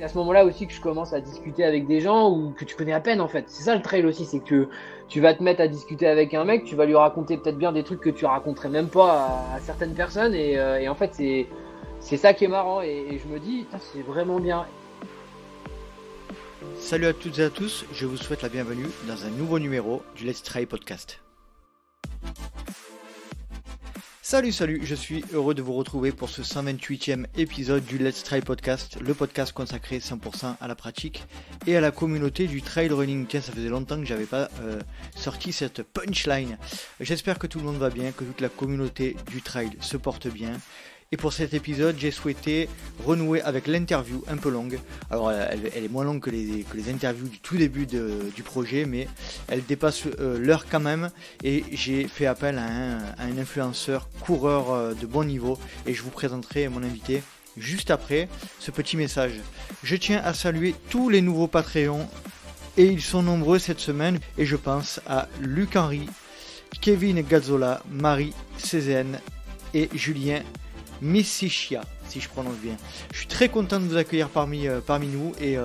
à ce moment-là aussi que je commence à discuter avec des gens ou que tu connais à peine en fait. C'est ça le trail aussi, c'est que tu vas te mettre à discuter avec un mec, tu vas lui raconter peut-être bien des trucs que tu raconterais même pas à certaines personnes et en fait c'est ça qui est marrant et je me dis c'est vraiment bien. Salut à toutes et à tous, je vous souhaite la bienvenue dans un nouveau numéro du Let's Try Podcast. Salut, je suis heureux de vous retrouver pour ce 128e épisode du Let's Try Podcast, le podcast consacré 100% à la pratique et à la communauté du trail running. Tiens, ça faisait longtemps que j'avais pas sorti cette punchline. J'espère que tout le monde va bien, que toute la communauté du trail se porte bien. Et pour cet épisode, j'ai souhaité renouer avec l'interview un peu longue. Alors, elle est moins longue que les interviews du tout début du projet, mais elle dépasse l'heure quand même. Et j'ai fait appel à un influenceur coureur de bon niveau. Et je vous présenterai mon invité juste après ce petit message. Je tiens à saluer tous les nouveaux Patreons. Et ils sont nombreux cette semaine. Et je pense à Luc Henry, Kevin Gazzola, Marie Cézanne et Julien Messichia, si je prononce bien. Je suis très content de vous accueillir parmi nous et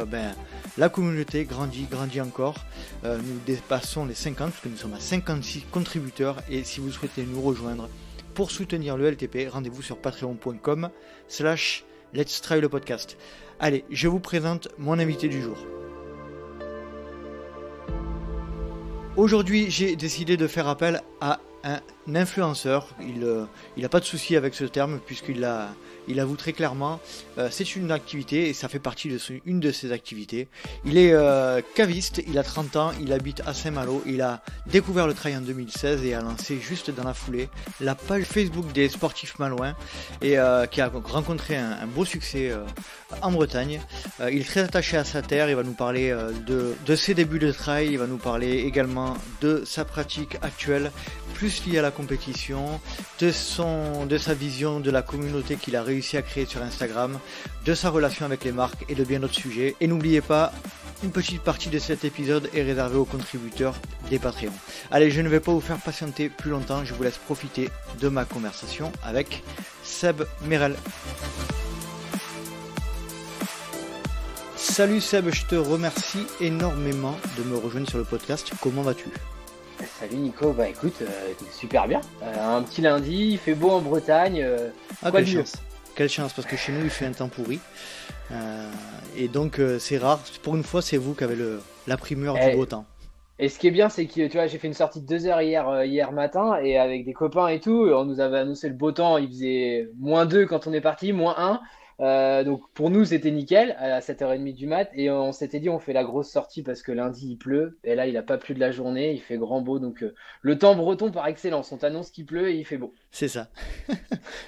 la communauté grandit encore. Nous dépassons les 50 parce que nous sommes à 56 contributeurs et si vous souhaitez nous rejoindre pour soutenir le LTP, rendez-vous sur patreon.com/Let's Try le podcast. Allez, je vous présente mon invité du jour. Aujourd'hui, j'ai décidé de faire appel à un influenceur. Il n'a pas de souci avec ce terme puisqu'il avoue très clairement c'est une activité et ça fait partie de une de ses activités. Il est caviste, il a 30 ans, il habite à Saint-Malo, il a découvert le trail en 2016 et a lancé juste dans la foulée la page Facebook des sportifs malouins et qui a rencontré un beau succès en Bretagne. Il est très attaché à sa terre, il va nous parler de ses débuts de trail, il va nous parler également de sa pratique actuelle, plus liée à la compétition, de sa vision de la communauté qu'il a réussi à créer sur Instagram, de sa relation avec les marques et de bien d'autres sujets. Et n'oubliez pas, une petite partie de cet épisode est réservée aux contributeurs des Patreons. Allez, je ne vais pas vous faire patienter plus longtemps, je vous laisse profiter de ma conversation avec Seb Merel. Salut Seb, je te remercie énormément de me rejoindre sur le podcast. Comment vas-tu ? Salut Nico, bah écoute, super bien. Un petit lundi, il fait beau en Bretagne. Quelle chance, parce que chez nous il fait un temps pourri. Et donc c'est rare, pour une fois c'est vous qui avez la primeur du beau temps. Et ce qui est bien, c'est que tu vois, j'ai fait une sortie de 2 heures hier matin et avec des copains et tout, on nous avait annoncé le beau temps, il faisait -2 quand on est parti, -1. Donc pour nous c'était nickel à 7h30 du mat et on s'était dit on fait la grosse sortie parce que lundi il pleut et là il a pas plu de la journée, il fait grand beau donc le temps breton par excellence, on t'annonce qu'il pleut et il fait beau. C'est ça.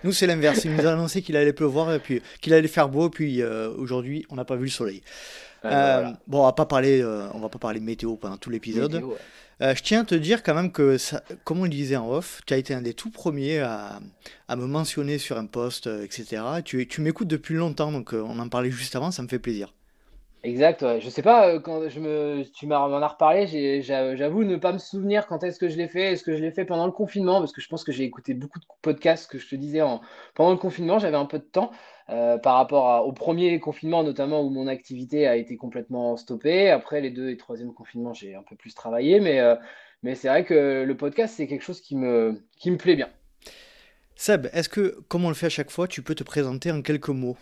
Nous c'est l'inverse, il nous a annoncé qu'il allait pleuvoir et puis qu'il allait faire beau et puis aujourd'hui on n'a pas vu le soleil. Voilà. Bon, on va pas parler de météo pendant tout l'épisode. Météo, ouais. Je tiens à te dire quand même que, comme on le disait en off, tu as été un des tout premiers à me mentionner sur un post, etc. Tu m'écoutes depuis longtemps, donc on en parlait juste avant, ça me fait plaisir. Exact, ouais. Je sais pas, quand tu m'en as reparlé, j'avoue ne pas me souvenir quand est-ce que je l'ai fait. Est-ce que je l'ai fait pendant le confinement? Parce que je pense que j'ai écouté beaucoup de podcasts que je te disais pendant le confinement, j'avais un peu de temps par rapport au premier confinement, notamment où mon activité a été complètement stoppée. Après, les 2 et 3e confinements, j'ai un peu plus travaillé, mais c'est vrai que le podcast, c'est quelque chose qui me plaît bien. Seb, est-ce que, comme on le fait à chaque fois, tu peux te présenter en quelques mots?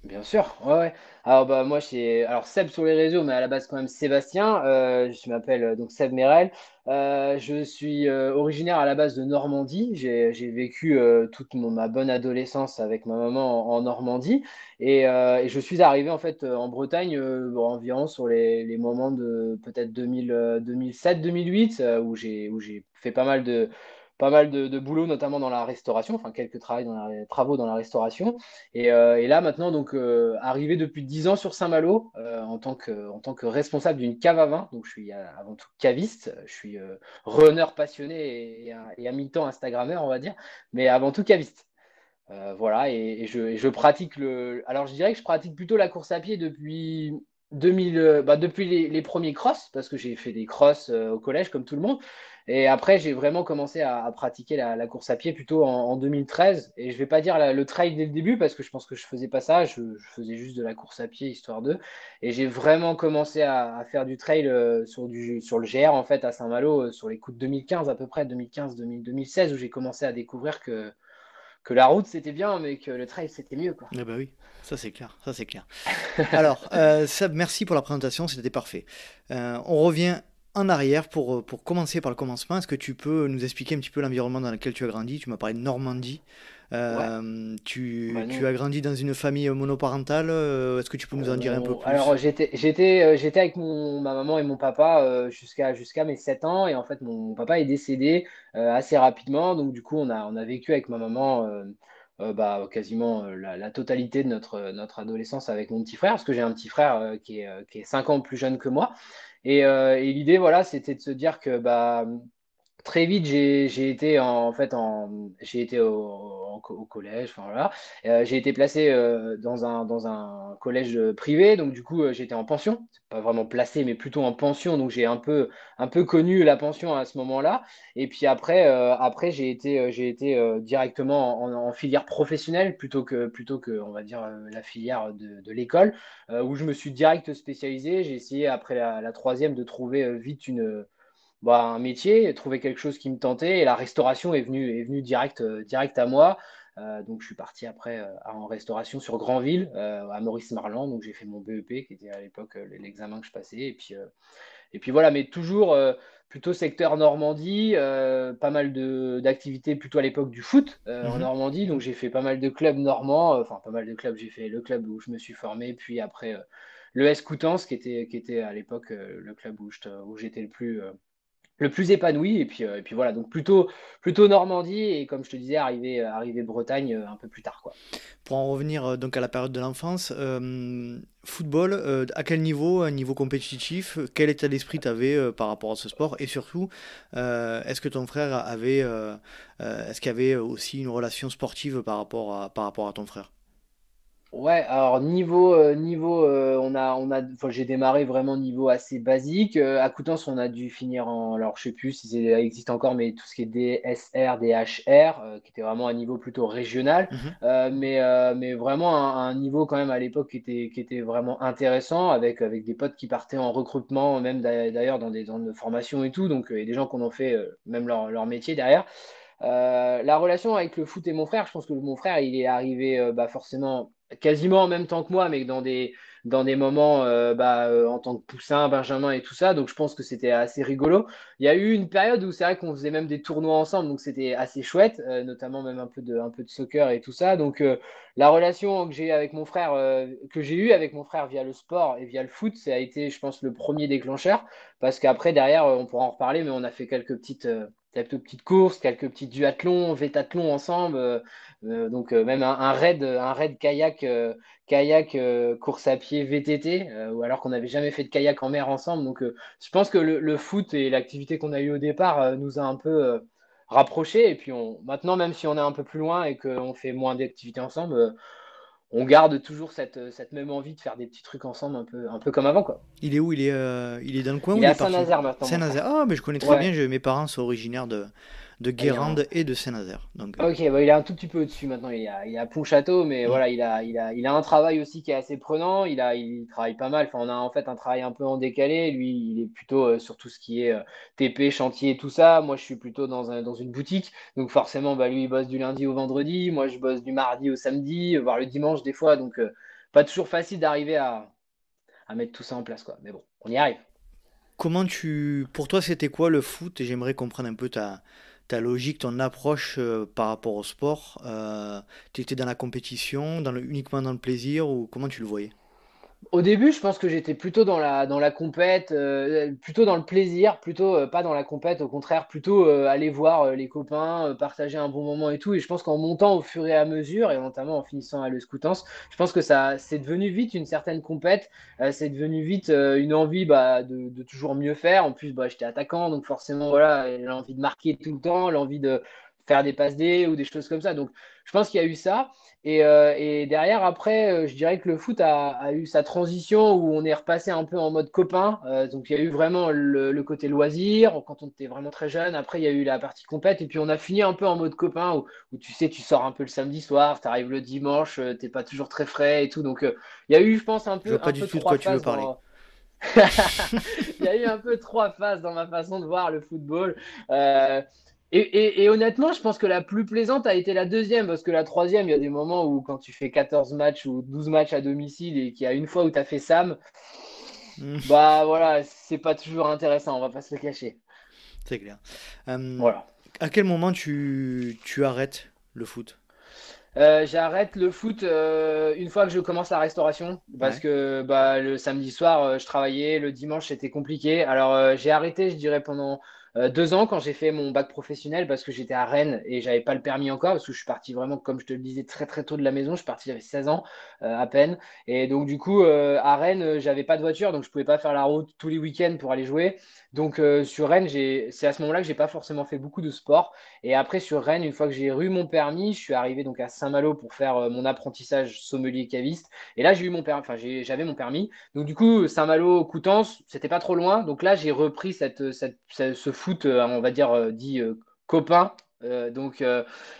Bien sûr, ouais, ouais. Alors bah moi c'est alors Seb sur les réseaux, mais à la base quand même Sébastien. Je m'appelle donc Seb Merel. Je suis originaire à la base de Normandie. J'ai vécu toute ma bonne adolescence avec ma maman en Normandie et je suis arrivé en fait en Bretagne environ sur les moments de peut-être 2007-2008 où j'ai fait pas mal de boulot, notamment dans la restauration, enfin quelques travaux dans la restauration. Et là, maintenant, donc, arrivé depuis 10 ans sur Saint-Malo en tant que responsable d'une cave à vin. Donc, je suis avant tout caviste. Je suis runner passionné et à mi-temps Instagrammeur, on va dire. Mais avant tout caviste. Voilà. Et je pratique Alors, je dirais que je pratique plutôt la course à pied depuis. depuis les premiers crosses, parce que j'ai fait des crosses au collège comme tout le monde. Et après, j'ai vraiment commencé à pratiquer la course à pied plutôt en 2013. Et je vais pas dire le trail dès le début, parce que je pense que je faisais pas ça. Je faisais juste de la course à pied, histoire d'eux. Et j'ai vraiment commencé à faire du trail sur le GR, en fait, à Saint-Malo, sur les coups de 2015 à peu près, 2015, 2016, où j'ai commencé à découvrir que la route, c'était bien, mais que le trail, c'était mieux, quoi. Ah bah oui, ça c'est clair, ça c'est clair. Alors, Seb, merci pour la présentation, c'était parfait. On revient en arrière pour commencer par le commencement. Est-ce que tu peux nous expliquer un petit peu l'environnement dans lequel tu as grandi? Tu m'as parlé de Normandie. Ouais. Tu, Bah, tu as nous, grandi dans une famille monoparentale. Est-ce que tu peux nous en dire un peu Alors, plus? j'étais avec ma maman et mon papa jusqu'à mes 7 ans. Et en fait, mon papa est décédé assez rapidement. Donc, du coup, on a vécu avec ma maman quasiment la totalité de notre adolescence avec mon petit frère. Parce que j'ai un petit frère qui est 5 ans plus jeune que moi. Et l'idée, voilà, c'était de se dire que très vite, j'ai été j'ai été au collège, enfin voilà. J'ai été placé dans un collège privé, donc du coup, j'étais en pension. C'est pas vraiment placé, mais plutôt en pension, donc j'ai un peu connu la pension à ce moment-là. Et puis après j'ai été directement en filière professionnelle plutôt que, on va dire, la filière de l'école, où je me suis direct spécialisé. J'ai essayé après la troisième de trouver vite un métier, trouver quelque chose qui me tentait, et la restauration est venue direct à moi. Donc je suis parti après en restauration sur Granville, à Maurice-Marlan. Donc j'ai fait mon BEP, qui était à l'époque l'examen que je passais. Et puis voilà, mais toujours plutôt secteur Normandie, pas mal d'activités plutôt à l'époque du foot en Mhm. Normandie. Donc j'ai fait pas mal de clubs normands, enfin pas mal de clubs. J'ai fait le club où je me suis formé, puis après le S Coutances, qui était à l'époque le club où j'étais le plus épanoui. Et puis voilà, donc plutôt Normandie, et comme je te disais, arrivé Bretagne un peu plus tard, quoi. Pour en revenir donc à la période de l'enfance, football, à quel niveau, un niveau compétitif, quel état d'esprit tu avais par rapport à ce sport? Et surtout, est-ce que ton frère est-ce qu'il y avait aussi une relation sportive par rapport à ton frère? Ouais, alors enfin, j'ai démarré vraiment niveau assez basique. À Coutances, on a dû finir alors je sais plus si ça existe encore, mais tout ce qui est DSR, DHR, qui était vraiment un niveau plutôt régional. Mhm. Mais vraiment un niveau quand même à l'époque qui était vraiment intéressant, avec des potes qui partaient en recrutement, même d'ailleurs dans des zones de formation et tout, donc et des gens qui en ont fait même leur métier derrière. La relation avec le foot et mon frère, je pense que mon frère, il est arrivé forcément quasiment en même temps que moi, mais dans des moments en tant que poussin, Benjamin et tout ça. Donc je pense que c'était assez rigolo. Il y a eu une période où c'est vrai qu'on faisait même des tournois ensemble, donc c'était assez chouette, notamment même un peu de soccer et tout ça. Donc la relation que j'ai eue avec mon frère via le sport et via le foot, ça a été, je pense, le premier déclencheur, parce qu'après, derrière, on pourra en reparler, mais on a fait quelques petites courses, quelques petits duathlons, vétathlons ensemble. Donc même un raid kayak, course à pied VTT, ou alors qu'on n'avait jamais fait de kayak en mer ensemble. Donc je pense que le foot et l'activité qu'on a eue au départ nous a un peu rapprochés. Et puis maintenant, même si on est un peu plus loin et qu'on fait moins d'activités ensemble, on garde toujours cette même envie de faire des petits trucs ensemble, un peu comme avant, quoi. Il est où? Il est dans le coin ou Il est il est à parti? Saint-Nazaire maintenant, mon Saint-Nazaire. frère. Ah, mais je connais très bien. Ouais. Mes parents sont originaires de Il est Guérande et de Saint-Nazaire. Donc, Ok, il est un tout petit peu au-dessus maintenant. Il est à Pontchâteau, mais hmm. voilà, il a un travail aussi qui est assez prenant. Il travaille pas mal. Enfin, on a en fait un travail un peu en décalé. Lui, il est plutôt sur tout ce qui est TP, chantier, tout ça. Moi, je suis plutôt dans une boutique. Donc forcément, lui, il bosse du lundi au vendredi. Moi, je bosse du mardi au samedi, voire le dimanche des fois. Donc pas toujours facile d'arriver à mettre tout ça en place, quoi. Mais bon, on y arrive. Pour toi, c'était quoi le foot? Et j'aimerais comprendre un peu ta logique, ton approche par rapport au sport. Tu étais dans la compétition, uniquement dans le plaisir, ou comment tu le voyais? Au début, je pense que j'étais plutôt dans la compète, plutôt dans le plaisir, plutôt pas dans la compète, au contraire, plutôt aller voir les copains, partager un bon moment et tout. Et je pense qu'en montant au fur et à mesure, et notamment en finissant à Le Scoutance, je pense que ça, c'est devenu vite une certaine compète, c'est devenu vite une envie de toujours mieux faire. En plus, j'étais attaquant, donc forcément, voilà, l'envie de marquer tout le temps, l'envie de faire des passes D ou des choses comme ça. Donc, je pense qu'il y a eu ça. Et derrière, après, je dirais que le foot a eu sa transition où on est repassé un peu en mode copain. Donc, il y a eu vraiment le côté loisir quand on était vraiment très jeune. Après, il y a eu la partie compète. Et puis, on a fini un peu en mode copain où tu sais, tu sors un peu le samedi soir, tu arrives le dimanche, t'es pas toujours très frais et tout. Donc, il y a eu, je pense, Je vois pas un du peu tout de trois quoi tu veux phases parler. dans. Il y a eu un peu trois phases dans ma façon de voir le football. Euh, et honnêtement, je pense que la plus plaisante a été la deuxième, parce que la troisième, il y a des moments où quand tu fais 14 matchs ou 12 matchs à domicile et qu'il y a une fois où tu as fait Sam, Hmm, bah voilà, c'est pas toujours intéressant, on va pas se le cacher. c'est clair. Euh, Voilà. à quel moment tu arrêtes le foot? J'arrête le foot une fois que je commence la restauration parce Ouais. que bah, le samedi soir, je travaillais, le dimanche, c'était compliqué. Alors, j'ai arrêté, je dirais, pendant 2 ans quand j'ai fait mon bac professionnel parce que j'étais à Rennes et j'avais pas le permis encore parce que je suis parti vraiment, comme je te le disais, très très tôt de la maison. Je suis parti, j'avais 16 ans à peine. Et donc, du coup, à Rennes, j'avais pas de voiture donc je pouvais pas faire la route tous les week-ends pour aller jouer. Donc, sur Rennes, c'est à ce moment-là que j'ai pas forcément fait beaucoup de sport. Et après, sur Rennes, une fois que j'ai eu mon permis, je suis arrivé donc à Saint-Malo pour faire mon apprentissage sommelier caviste. Et là, j'ai eu mon permis, enfin, j'avais mon permis. Donc, du coup, Saint-Malo, Coutances, c'était pas trop loin. Donc là, j'ai repris ce foot, on va dire, dit copain.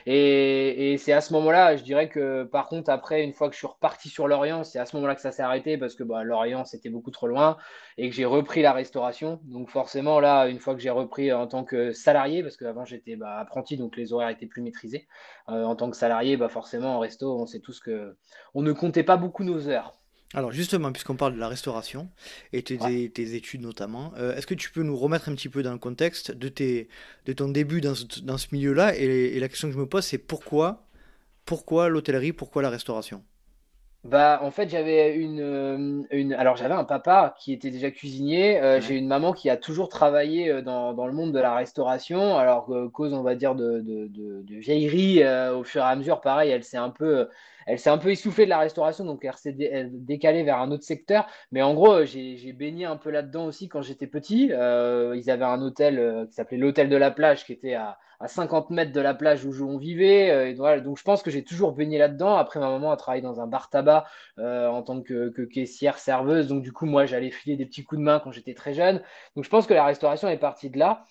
Et c'est à ce moment-là, je dirais que par contre, après, une fois que je suis reparti sur Lorient, c'est à ce moment-là que ça s'est arrêté parce que bah, Lorient, c'était beaucoup trop loin et que j'ai repris la restauration. Donc forcément, là, une fois que j'ai repris en tant que salarié, parce qu'avant j'étais bah, apprenti, donc les horaires étaient plus maîtrisés, en tant que salarié, bah, forcément en resto, on sait tous que on ne comptait pas beaucoup nos heures. Alors justement, puisqu'on parle de la restauration et Ouais. tes études notamment, est-ce que tu peux nous remettre un petit peu dans le contexte de ton début dans ce milieu-là et la question que je me pose, c'est pourquoi l'hôtellerie, pourquoi la restauration? Bah, en fait, j'avais alors j'avais un papa qui était déjà cuisinier. J'ai Ouais. une maman qui a toujours travaillé dans le monde de la restauration. Alors, cause, on va dire, de vieillerie, au fur et à mesure, pareil, elle s'est un peu essoufflée de la restauration, donc elle décalée vers un autre secteur. Mais en gros, j'ai baigné un peu là-dedans aussi quand j'étais petit. Ils avaient un hôtel qui s'appelait l'hôtel de la plage, qui était à 50 mètres de la plage où on vivait. Et voilà, donc je pense que j'ai toujours baigné là-dedans. Après, ma maman a travaillé dans un bar tabac en tant que caissière, serveuse. Donc du coup, moi, j'allais filer des petits coups de main quand j'étais très jeune. Donc je pense que la restauration est partie de là.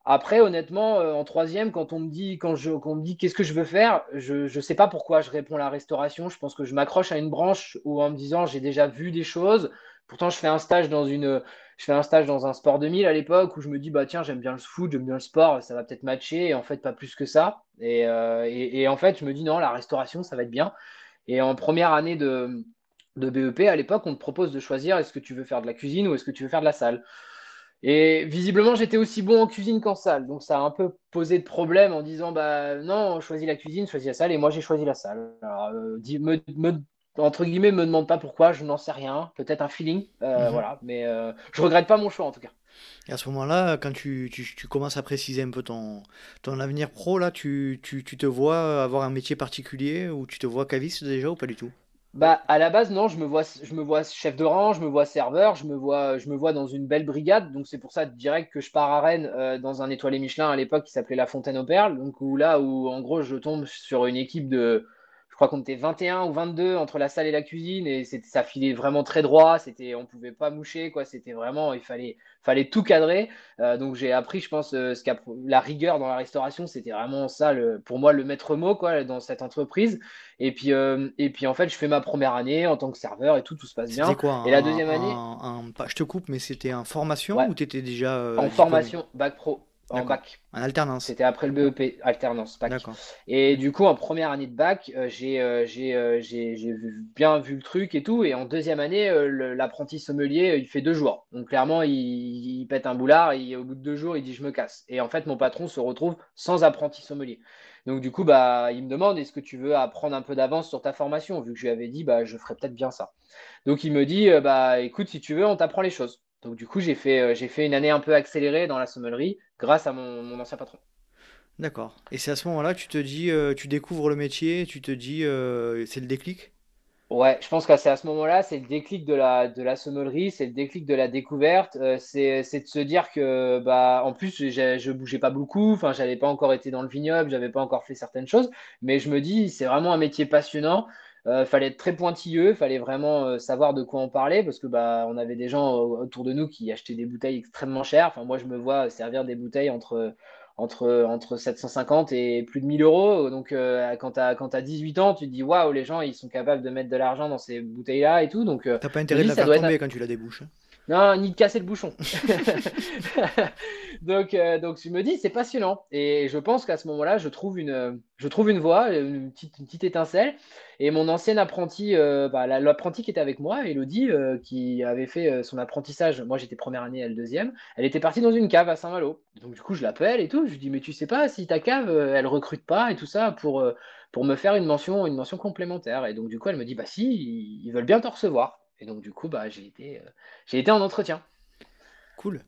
Après, honnêtement, en troisième, quand on me dit qu'est-ce que je veux faire, je ne sais pas pourquoi je réponds à la restauration. Je pense que je m'accroche à une branche où en me disant j'ai déjà vu des choses. Pourtant, je fais un stage dans un sport 2000 à l'époque où je me dis bah tiens j'aime bien le foot, j'aime bien le sport, ça va peut-être matcher. Et en fait pas plus que ça. Et en fait je me dis non la restauration ça va être bien. Et en première année de BEP à l'époque on te propose de choisir est-ce que tu veux faire de la cuisine ou est-ce que tu veux faire de la salle. Et visiblement, j'étais aussi bon en cuisine qu'en salle. Donc, ça a un peu posé de problème en disant, bah non, choisis la cuisine, choisis la salle. Et moi, j'ai choisi la salle. Alors, entre guillemets, me demande pas pourquoi, je n'en sais rien. Peut-être un feeling. Mhm. Voilà. Mais je regrette pas mon choix, en tout cas. Et à ce moment-là, quand tu commences à préciser un peu ton avenir pro, là, tu te vois avoir un métier particulier ou tu te vois caviste déjà ou pas du tout? Bah, à la base, non, je me vois chef de rang, je me vois serveur, je me vois dans une belle brigade. Donc, c'est pour ça direct que je pars à Rennes dans un étoilé Michelin à l'époque qui s'appelait La Fontaine aux Perles. Donc, où en gros, je tombe sur une équipe je crois qu'on était 21 ou 22 entre la salle et la cuisine et ça filait vraiment très droit. On pouvait pas moucher, quoi. C'était vraiment, fallait tout cadrer. Donc, j'ai appris, je pense, la rigueur dans la restauration, c'était vraiment ça, pour moi, le maître mot, quoi, dans cette entreprise. Et puis en fait, je fais ma première année en tant que serveur et tout se passe C'était bien. quoi? Et la deuxième année, Je te coupe, mais c'était en formation ouais, ou tu étais déjà en diplômé? formation, bac pro, en D'accord. bac. En alternance. C'était après le BEP, alternance, bac. D'accord. Et du coup, en première année de bac, j'ai bien vu le truc et tout. Et en deuxième année, l'apprenti sommelier, il fait 2 jours. Donc clairement, il pète un boulard et au bout de 2 jours, il dit je me casse. Et en fait, mon patron se retrouve sans apprenti sommelier. Donc du coup, bah, il me demande est-ce que tu veux apprendre un peu d'avance sur ta formation, vu que je lui avais dit bah, je ferais peut-être bien ça. Donc il me dit bah écoute, si tu veux, on t'apprend les choses. Donc du coup, j'ai fait une année un peu accélérée dans la sommellerie grâce à mon ancien patron. D'accord. Et c'est à ce moment-là que tu te dis, tu découvres le métier, tu te dis, c'est le déclic? Ouais, je pense que c'est à ce moment-là, c'est le déclic de la sommellerie, c'est le déclic de la découverte. C'est de se dire que, bah, en plus, je bougeais pas beaucoup, enfin, j'avais pas encore été dans le vignoble, j'avais pas encore fait certaines choses, mais je me dis, c'est vraiment un métier passionnant. Fallait être très pointilleux, fallait vraiment savoir de quoi on parlait, parce que bah, on avait des gens autour de nous qui achetaient des bouteilles extrêmement chères. Enfin, moi, je me vois servir des bouteilles entre 750 et plus de 1 000 euros. Donc, quand tu as 18 ans, tu te dis, waouh, les gens, ils sont capables de mettre de l'argent dans ces bouteilles-là et tout. Donc, T'as pas je me intérêt de dis, la ça faire doit être. tomber quand tu la débouches, hein. Non, ni de casser le bouchon. Donc, je me dis, c'est passionnant. Et je pense qu'à ce moment-là, je trouve une voie, une petite étincelle. Et mon ancienne apprenti, bah, l'apprenti qui était avec moi, Elodie, qui avait fait son apprentissage, moi j'étais première année, elle deuxième, elle était partie dans une cave à Saint-Malo. Donc du coup, je l'appelle et tout. Je lui dis, mais tu sais pas si ta cave, elle recrute pas et tout ça pour me faire une mention complémentaire. Et donc du coup, elle me dit, bah si, ils veulent bien te recevoir. Et donc du coup, bah, j'ai été en entretien. Cool.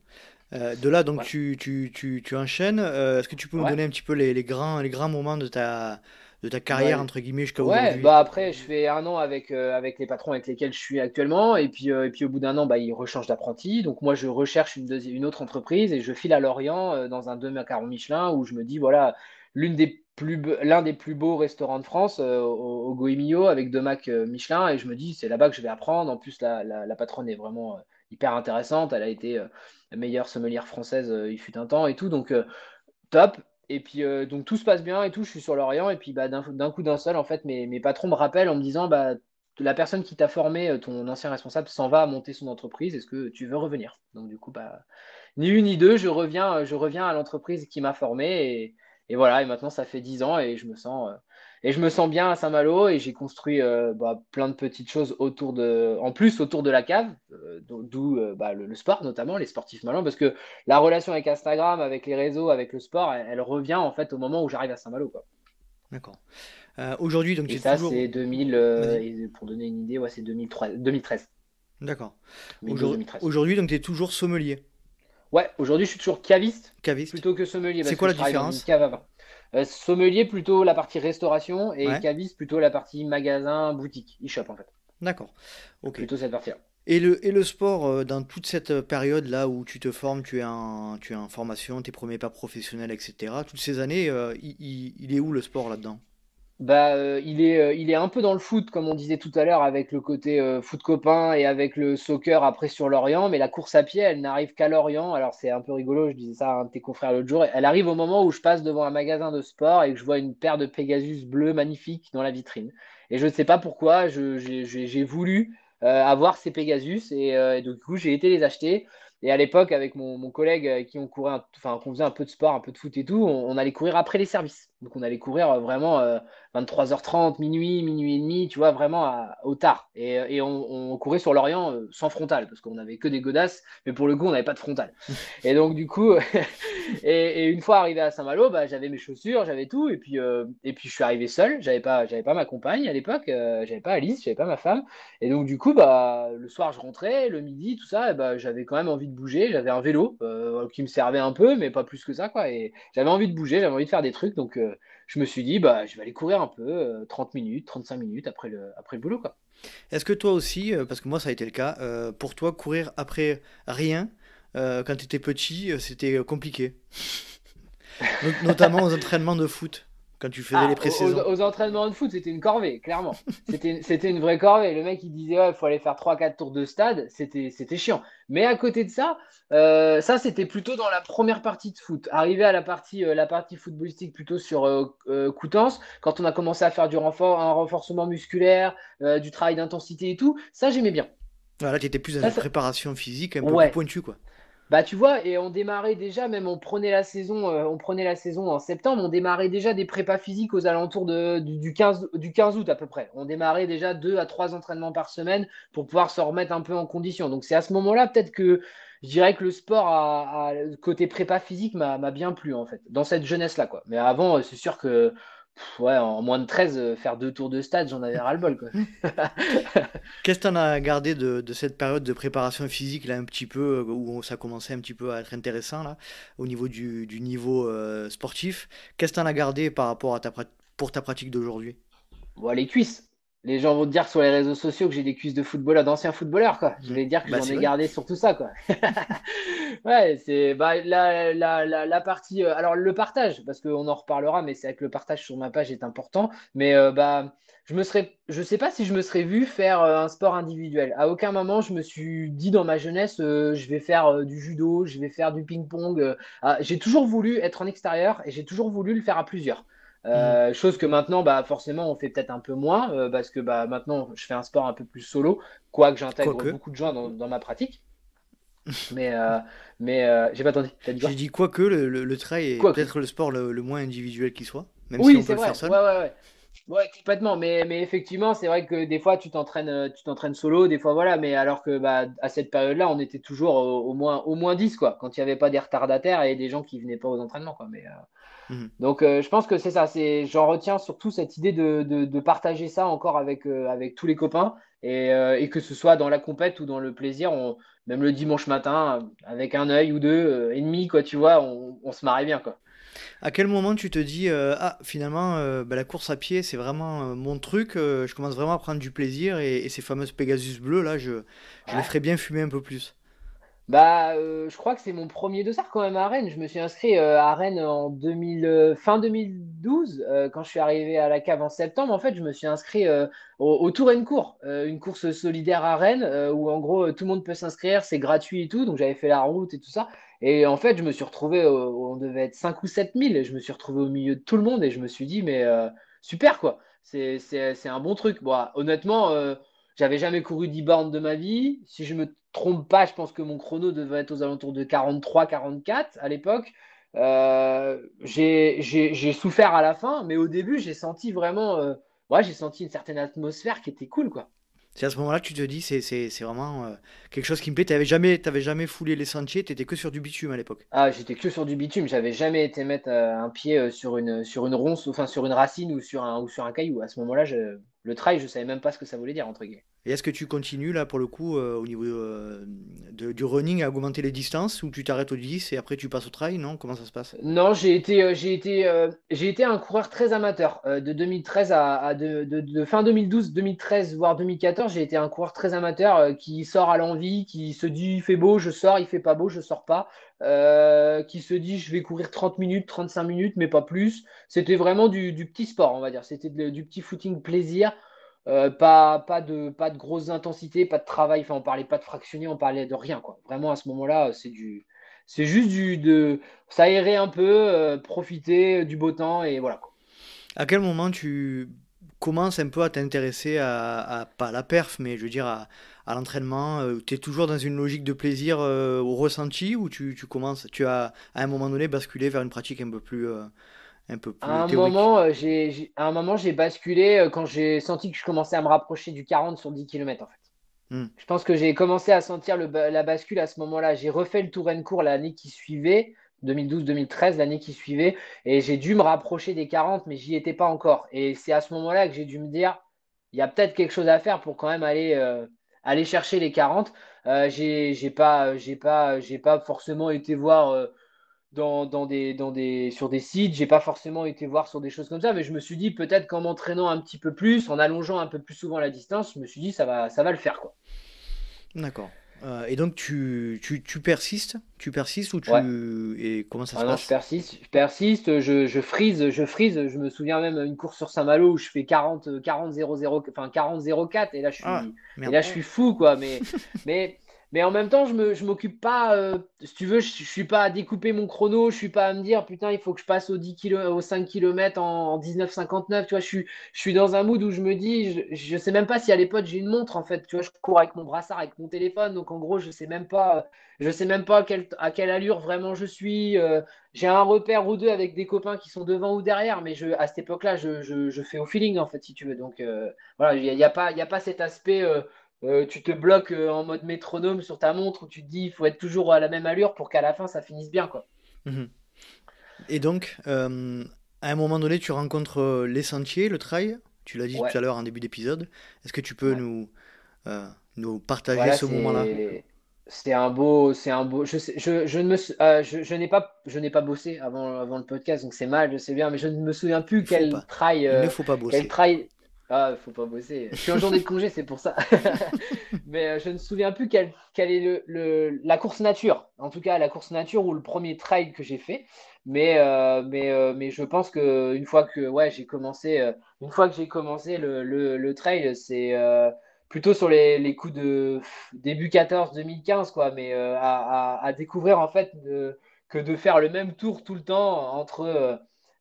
De là, donc Voilà. tu enchaînes. Est-ce que tu peux nous Ouais. donner un petit peu les grands moments de ta Bah, carrière, entre guillemets, jusqu'à ouais, aujourd'hui? bah après, je fais un an avec les patrons avec lesquels je suis actuellement, et puis au bout d'un an, bah, ils rechangent d'apprenti. Donc moi, je recherche une autre entreprise et je file à Lorient dans un demi-carton Michelin où je me dis, voilà, l'un des plus beaux restaurants de France, au Goemio, avec 2 Mac Michelin, et je me dis, c'est là-bas que je vais apprendre. En plus, la patronne est vraiment hyper intéressante. Elle a été la meilleure sommelière française, il fut un temps et tout. Donc, top. Et puis, donc tout se passe bien et tout, je suis sur l'Orient. Et puis, bah, d'un coup, d'un seul, en fait, mes patrons me rappellent en me disant, bah, la personne qui t'a formé, ton ancien responsable, s'en va monter son entreprise. Est-ce que tu veux revenir? Donc, du coup, bah, ni une ni deux, je reviens à l'entreprise qui m'a formé. Et voilà, et maintenant, ça fait 10 ans et je me sens bien à Saint-Malo. Et j'ai construit bah, plein de petites choses en plus autour de la cave, d'où bah, le sport, notamment, les sportifs malins. Parce que la relation avec Instagram, avec les réseaux, avec le sport, elle revient en fait au moment où j'arrive à Saint-Malo, quoi. D'accord. Aujourd'hui, donc Et tu es ça, toujours. c'est 2000, Vas-y. et pour donner une idée, ouais, c'est 2013, D'accord. 2012-2013. Aujourd'hui, donc tu es toujours sommelier, Ouais, aujourd'hui, je suis toujours caviste caviste. plutôt que sommelier C'est parce que quoi je la travaille dans une différence? cave à vin. Sommelier, plutôt la partie restauration, et Ouais. caviste, plutôt la partie magasin, boutique, e-shop, en fait. D'accord. Ok. Plutôt cette partie-là. Et le sport, dans toute cette période-là où tu te formes, tu es en formation, tes premiers pas professionnels, etc., toutes ces années, il est où le sport là-dedans? Bah, il est un peu dans le foot, comme on disait tout à l'heure, avec le côté foot copain et avec le soccer après sur Lorient. Mais la course à pied, elle n'arrive qu'à Lorient. Alors, c'est un peu rigolo, je disais ça à un de tes confrères l'autre jour. Elle arrive au moment où je passe devant un magasin de sport et que je vois une paire de Pegasus bleus magnifiques dans la vitrine. Et je ne sais pas pourquoi, j'ai voulu avoir ces Pegasus, et du coup, j'ai été les acheter. Et à l'époque, avec mon collègue avec qui on courait, enfin, qu'on faisait un peu de sport, un peu de foot et tout, on allait courir après les services. Donc, on allait courir vraiment 23h30, minuit, minuit et demi, tu vois, vraiment au tard. Et on courait sur l'Orient sans frontale, parce qu'on n'avait que des godasses, mais pour le coup, on n'avait pas de frontale. Et donc, du coup, et une fois arrivé à Saint-Malo, bah, j'avais mes chaussures, j'avais tout, et puis je suis arrivé seul, j'avais pas ma compagne à l'époque, j'avais pas Alice, j'avais pas ma femme. Et donc, du coup, bah, le soir, je rentrais, le midi, tout ça, et bah, j'avais quand même envie de bouger. J'avais un vélo qui me servait un peu, mais pas plus que ça, quoi. Et j'avais envie de bouger, j'avais envie de faire des trucs, donc je me suis dit, bah, je vais aller courir un peu, 30 minutes, 35 minutes après le boulot, quoi. Est-ce que toi aussi, parce que moi ça a été le cas, pour toi courir après rien, quand tu étais petit, c'était compliqué? Notamment aux entraînements de foot, quand tu faisais les Ah, aux, pré-saisons. aux entraînements de foot, c'était une corvée, clairement. C'était une vraie corvée. Le mec, il disait, ouais, il faut aller faire 3 4 tours de stade. C'était chiant. Mais à côté de ça, ça, c'était plutôt dans la première partie de foot. Arrivé à la partie footballistique, plutôt sur Coutances, quand on a commencé à faire un renforcement musculaire, du travail d'intensité et tout, ça, j'aimais bien. Voilà, tu étais plus dans Ça, une ça- préparation physique un peu plus Ouais. pointue, quoi. Bah, tu vois, et on démarrait déjà, même on prenait la saison en septembre, on démarrait déjà des prépas physiques aux alentours du 15 août à peu près. On démarrait déjà 2 à 3 entraînements par semaine pour pouvoir se remettre un peu en condition. Donc c'est à ce moment-là peut-être que je dirais que le sport côté prépa physique m'a bien plu en fait, dans cette jeunesse-là, quoi. Mais avant, c'est sûr que ouais, en moins de 13, faire 2 tours de stade, j'en avais ras-le-bol, quoi. Qu'est-ce que t'en as gardé de cette période de préparation physique, là, un petit peu, où ça commençait un petit peu à être intéressant, là, au niveau du niveau sportif? Qu'est-ce que t'en as gardé par rapport à pour ta pratique d'aujourd'hui? Bon, les cuisses. les gens vont te dire sur les réseaux sociaux que j'ai des cuisses de footballeur, d'ancien footballeur, quoi. Je Mm. vais dire que Bah, j'en c'est ai vrai. gardé sur tout ça, quoi. Ouais, c'est bah, la partie. Alors, le partage, parce qu'on en reparlera, mais c'est vrai que le partage sur ma page est important. Mais bah, je sais pas si je me serais vu faire un sport individuel. À aucun moment, je me suis dit dans ma jeunesse, je vais faire du judo, je vais faire du ping-pong. J'ai toujours voulu être en extérieur et j'ai toujours voulu le faire à plusieurs. Mhm. Chose que maintenant, bah, forcément, on fait peut-être un peu moins parce que bah, maintenant, je fais un sport un peu plus solo, quoique j'intègre Quoique. beaucoup de gens dans ma pratique. Mais, j'ai pas entendu. T'as dit J'ai quoi? dit quoique, le trail est Quoique. peut-être le sport le moins individuel qui soit, même si Oui, on peut c'est le faire vrai. seul. Ouais, ouais, ouais. Ouais, complètement. Mais effectivement, c'est vrai que des fois, tu t'entraînes solo, des fois, voilà. Mais alors que bah, à cette période-là, on était toujours au moins 10 quoi. Quand il n'y avait pas des retardataires et des gens qui venaient pas aux entraînements, quoi. Mhm. Donc, je pense que c'est ça. J'en retiens surtout cette idée de partager ça encore avec tous les copains et que ce soit dans la compète ou dans le plaisir, même le dimanche matin, avec un œil ou deux et demi, quoi, tu vois, on se marrait bien, quoi. À quel moment tu te dis, ah, finalement, bah, la course à pied, c'est vraiment mon truc, je commence vraiment à prendre du plaisir et ces fameuses Pegasus bleues, là, je les Ouais. ferais bien fumer un peu plus. Bah, je crois que c'est mon premier dossard quand même à Rennes. Je me suis inscrit à Rennes en 2000, fin 2012, quand je suis arrivé à la cave en septembre. En fait, je me suis inscrit au Tour Court, une course solidaire à Rennes où en gros tout le monde peut s'inscrire, c'est gratuit et tout. Donc j'avais fait la route et tout ça. Et en fait, je me suis retrouvé, on devait être 5 ou 7 000. Et je me suis retrouvé au milieu de tout le monde et je me suis dit, mais super quoi, c'est un bon truc. Bon, honnêtement. J'avais jamais couru 10 bornes de ma vie. Si je me trompe pas, je pense que mon chrono devait être aux alentours de 43-44 à l'époque. J'ai souffert à la fin, mais au début, j'ai senti vraiment, ouais, j'ai senti une certaine atmosphère qui était cool, quoi. C'est à ce moment-là que tu te dis, c'est vraiment quelque chose qui me plaît. T'avais jamais foulé les sentiers, t'étais que sur du bitume à l'époque. Ah, j'étais que sur du bitume. J'avais jamais été mettre un pied sur une ronce, enfin sur une racine ou sur un caillou. À ce moment-là, le trail, je savais même pas ce que ça voulait dire, entre guillemets. Et est-ce que tu continues là pour le coup au niveau du running à augmenter les distances ou tu t'arrêtes au 10 et après tu passes au trail, non? Comment ça se passe? Non, j'ai été un coureur très amateur. De 2013 de fin 2012, 2013, voire 2014, j'ai été un coureur très amateur qui sort à l'envie, qui se dit il fait beau, je sors, il fait pas beau, je sors pas. Qui se dit je vais courir 30 minutes, 35 minutes, mais pas plus. C'était vraiment du petit sport, on va dire. C'était du petit footing plaisir. Pas de grosses intensités, pas de travail. Enfin, on parlait pas de fractionner, on parlait de rien, quoi. Vraiment, à ce moment-là, c'est juste s'aérer un peu, profiter du beau temps et voilà, quoi. À quel moment tu commences un peu à t'intéresser pas à la perf, mais je veux dire à l'entraînement? Tu es toujours dans une logique de plaisir au ressenti ou tu as à un moment donné basculé vers une pratique un peu plus théorique? À un moment, j'ai basculé quand j'ai senti que je commençais à me rapprocher du 40 sur 10 km, en fait. Hmm. Je pense que j'ai commencé à sentir la bascule à ce moment-là. J'ai refait le Tour Court l'année qui suivait, 2012-2013, l'année qui suivait, et j'ai dû me rapprocher des 40, mais j'y étais pas encore. Et c'est à ce moment-là que j'ai dû me dire, il y a peut-être quelque chose à faire pour quand même aller chercher les 40. J'ai pas forcément été voir sur des sites, j'ai pas forcément été voir sur des choses comme ça, mais je me suis dit peut-être qu'en m'entraînant un petit peu plus, en allongeant un peu plus souvent la distance, je me suis dit ça va le faire, quoi. D'accord. Et donc tu persistes ou Ouais. et comment ça se Ah non, passe? je persiste, je frise. Je me souviens même une course sur Saint-Malo où je fais 40-0-0, enfin 40-0-4 Ah, et merde. là je suis fou quoi. Mais, mais en même temps, je m'occupe pas, si tu veux, je suis pas à découper mon chrono, je suis pas à me dire putain, il faut que je passe aux 5 km en 19,59. Tu vois, je suis dans un mood où je me dis, je sais même pas si à l'époque j'ai une montre en fait. Tu vois, je cours avec mon brassard, avec mon téléphone, donc en gros, je sais même pas à quelle allure vraiment je suis. J'ai un repère ou deux avec des copains qui sont devant ou derrière, mais à cette époque-là, je fais au feeling, en fait, si tu veux. Donc, voilà, il y a pas cet aspect, tu te bloques en mode métronome sur ta montre où tu te dis, il faut être toujours à la même allure pour qu'à la fin, ça finisse bien, quoi. Mhm. Et donc, à un moment donné, tu rencontres les sentiers, le trail. Tu l'as dit tout Ouais, à l'heure en début d'épisode. Est-ce que tu peux ouais. euh, nous partager Voilà, ce moment-là? c'est un beau, je ne me, je n'ai pas bossé avant le podcast, donc c'est mal, je sais bien, mais je ne me souviens plus Il faut pas. Il ne faut pas quel bosser. trail. Ah, faut pas bosser. Je suis en journée de congé, c'est pour ça. Mais je ne me souviens plus quelle est la course nature. En tout cas, la course nature ou le premier trail que j'ai fait. Mais je pense que une fois que ouais, une fois que j'ai commencé le trail, c'est plutôt sur les coups de début 14-2015, quoi. Mais à découvrir en fait que de faire le même tour tout le temps entre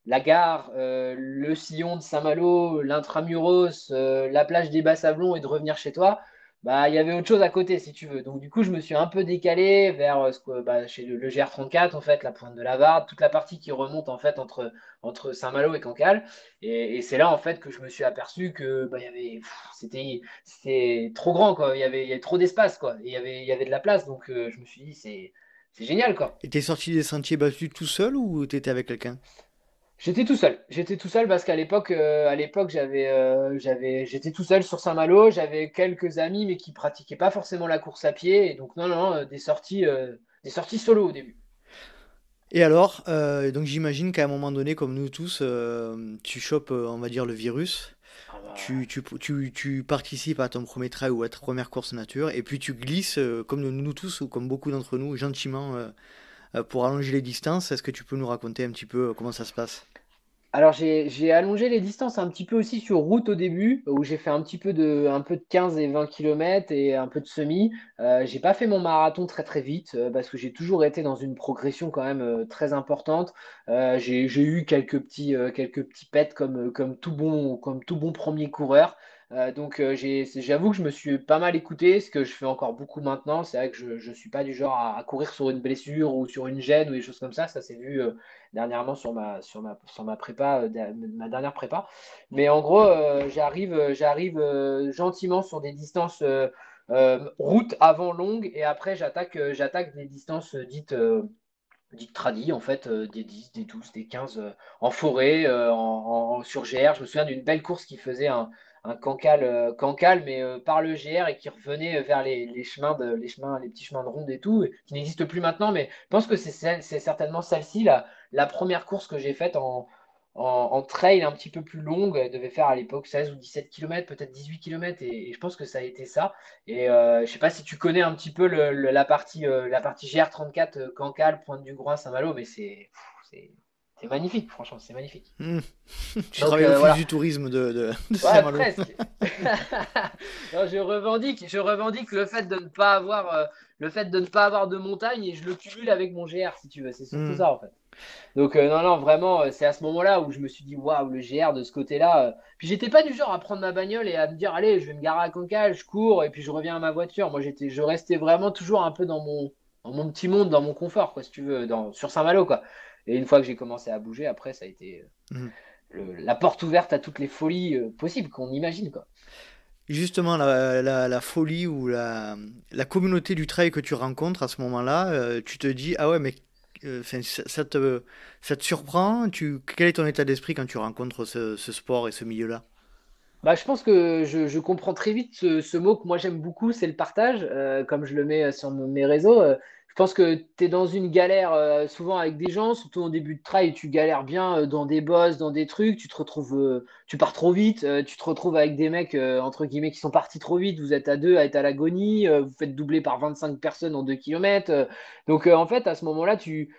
la gare, le sillon de Saint-Malo, l'intramuros, la plage des Bas-Sablons et de revenir chez toi, bah il y avait autre chose à côté si tu veux. Donc du coup, je me suis un peu décalé vers chez le GR34 en fait, la pointe de la Varde, toute la partie qui remonte en fait entre Saint-Malo et Cancale. Et c'est là en fait que je me suis aperçu que bah, c'était trop grand quoi. Il y avait trop d'espace quoi. Et il y avait de la place. Donc je me suis dit c'est génial quoi. Et t'es sorti des sentiers battus tout seul ou t'étais avec quelqu'un? J'étais tout seul. J'étais tout seul parce à l'époque, j'étais tout seul sur Saint-Malo. J'avais quelques amis, mais qui pratiquaient pas forcément la course à pied. Et donc, non, non, des sorties solo au début. Et alors, donc j'imagine qu'à un moment donné, comme nous tous, tu chopes, on va dire, le virus. Ah Tu participes à ton premier trail ou à ta première course nature, et puis tu glisses, comme nous tous, ou comme beaucoup d'entre nous, gentiment, pour allonger les distances. Est-ce que tu peux nous raconter un petit peu comment ça se passe? Alors j'ai allongé les distances un petit peu aussi sur route au début, où j'ai fait un peu de 15 et 20 kilomètres et un peu de semi. J'ai pas fait mon marathon très très vite parce que j'ai toujours été dans une progression quand même très importante. J'ai eu quelques petits pets comme tout bon premier coureur. J'avoue que je me suis pas mal écouté, ce que je fais encore beaucoup maintenant. C'est vrai que je suis pas du genre à courir sur une blessure ou sur une gêne ou des choses comme ça. Ça s'est vu dernièrement sur ma prépa, ma dernière prépa. Mais en gros, j'arrive gentiment sur des distances route avant longue et après j'attaque des distances dites tradies en fait, des 10, des 12, des 15 en forêt, sur GR. Je me souviens d'une belle course qui faisait un Cancale, mais par le GR et qui revenait vers les petits chemins de ronde et tout, qui n'existe plus maintenant, mais je pense que c'est certainement celle-ci, la première course que j'ai faite en trail un petit peu plus longue. Elle devait faire à l'époque 16 ou 17 kilomètres, peut-être 18 kilomètres, et je pense que ça a été ça. Et je sais pas si tu connais un petit peu la partie GR34 Cancale, Pointe du Groin, Saint-Malo, mais c'est c'est magnifique, franchement, c'est magnifique. Hmm. Tu Donc travailles à l'office voilà. du tourisme de Ouais, Saint-Malo. presque. Non, je revendique le fait de ne pas avoir de montagne et je le cumule avec mon GR, si tu veux. C'est surtout Hmm. ça, en fait. Donc, non, non, vraiment, c'est à ce moment-là où je me suis dit, waouh, le GR de ce côté-là. Puis, j'étais pas du genre à prendre ma bagnole et à me dire, allez, je vais me garer à Cancale, je cours et puis je reviens à ma voiture. Moi, je restais vraiment toujours un peu dans mon petit monde, dans mon confort, quoi, si tu veux, sur Saint-Malo, quoi. Et une fois que j'ai commencé à bouger, après, ça a été Hmm. la porte ouverte à toutes les folies possibles qu'on imagine, quoi. Justement, la folie ou la communauté du trail que tu rencontres à ce moment-là, tu te dis, ah ouais, mais 'fin, ça te surprend? Quel est ton état d'esprit quand tu rencontres ce sport et ce milieu-là? Bah, je pense que je comprends très vite ce mot que moi j'aime beaucoup, c'est le partage, comme je le mets sur mes réseaux. Je pense que tu es dans une galère souvent avec des gens, surtout en début de trail, tu galères bien dans des bosses, dans des trucs, tu pars trop vite, tu te retrouves avec des mecs, entre guillemets, qui sont partis trop vite, vous êtes à deux à être à l'agonie, vous faites doubler par 25 personnes en 2 kilomètres. En fait, à ce moment-là, tu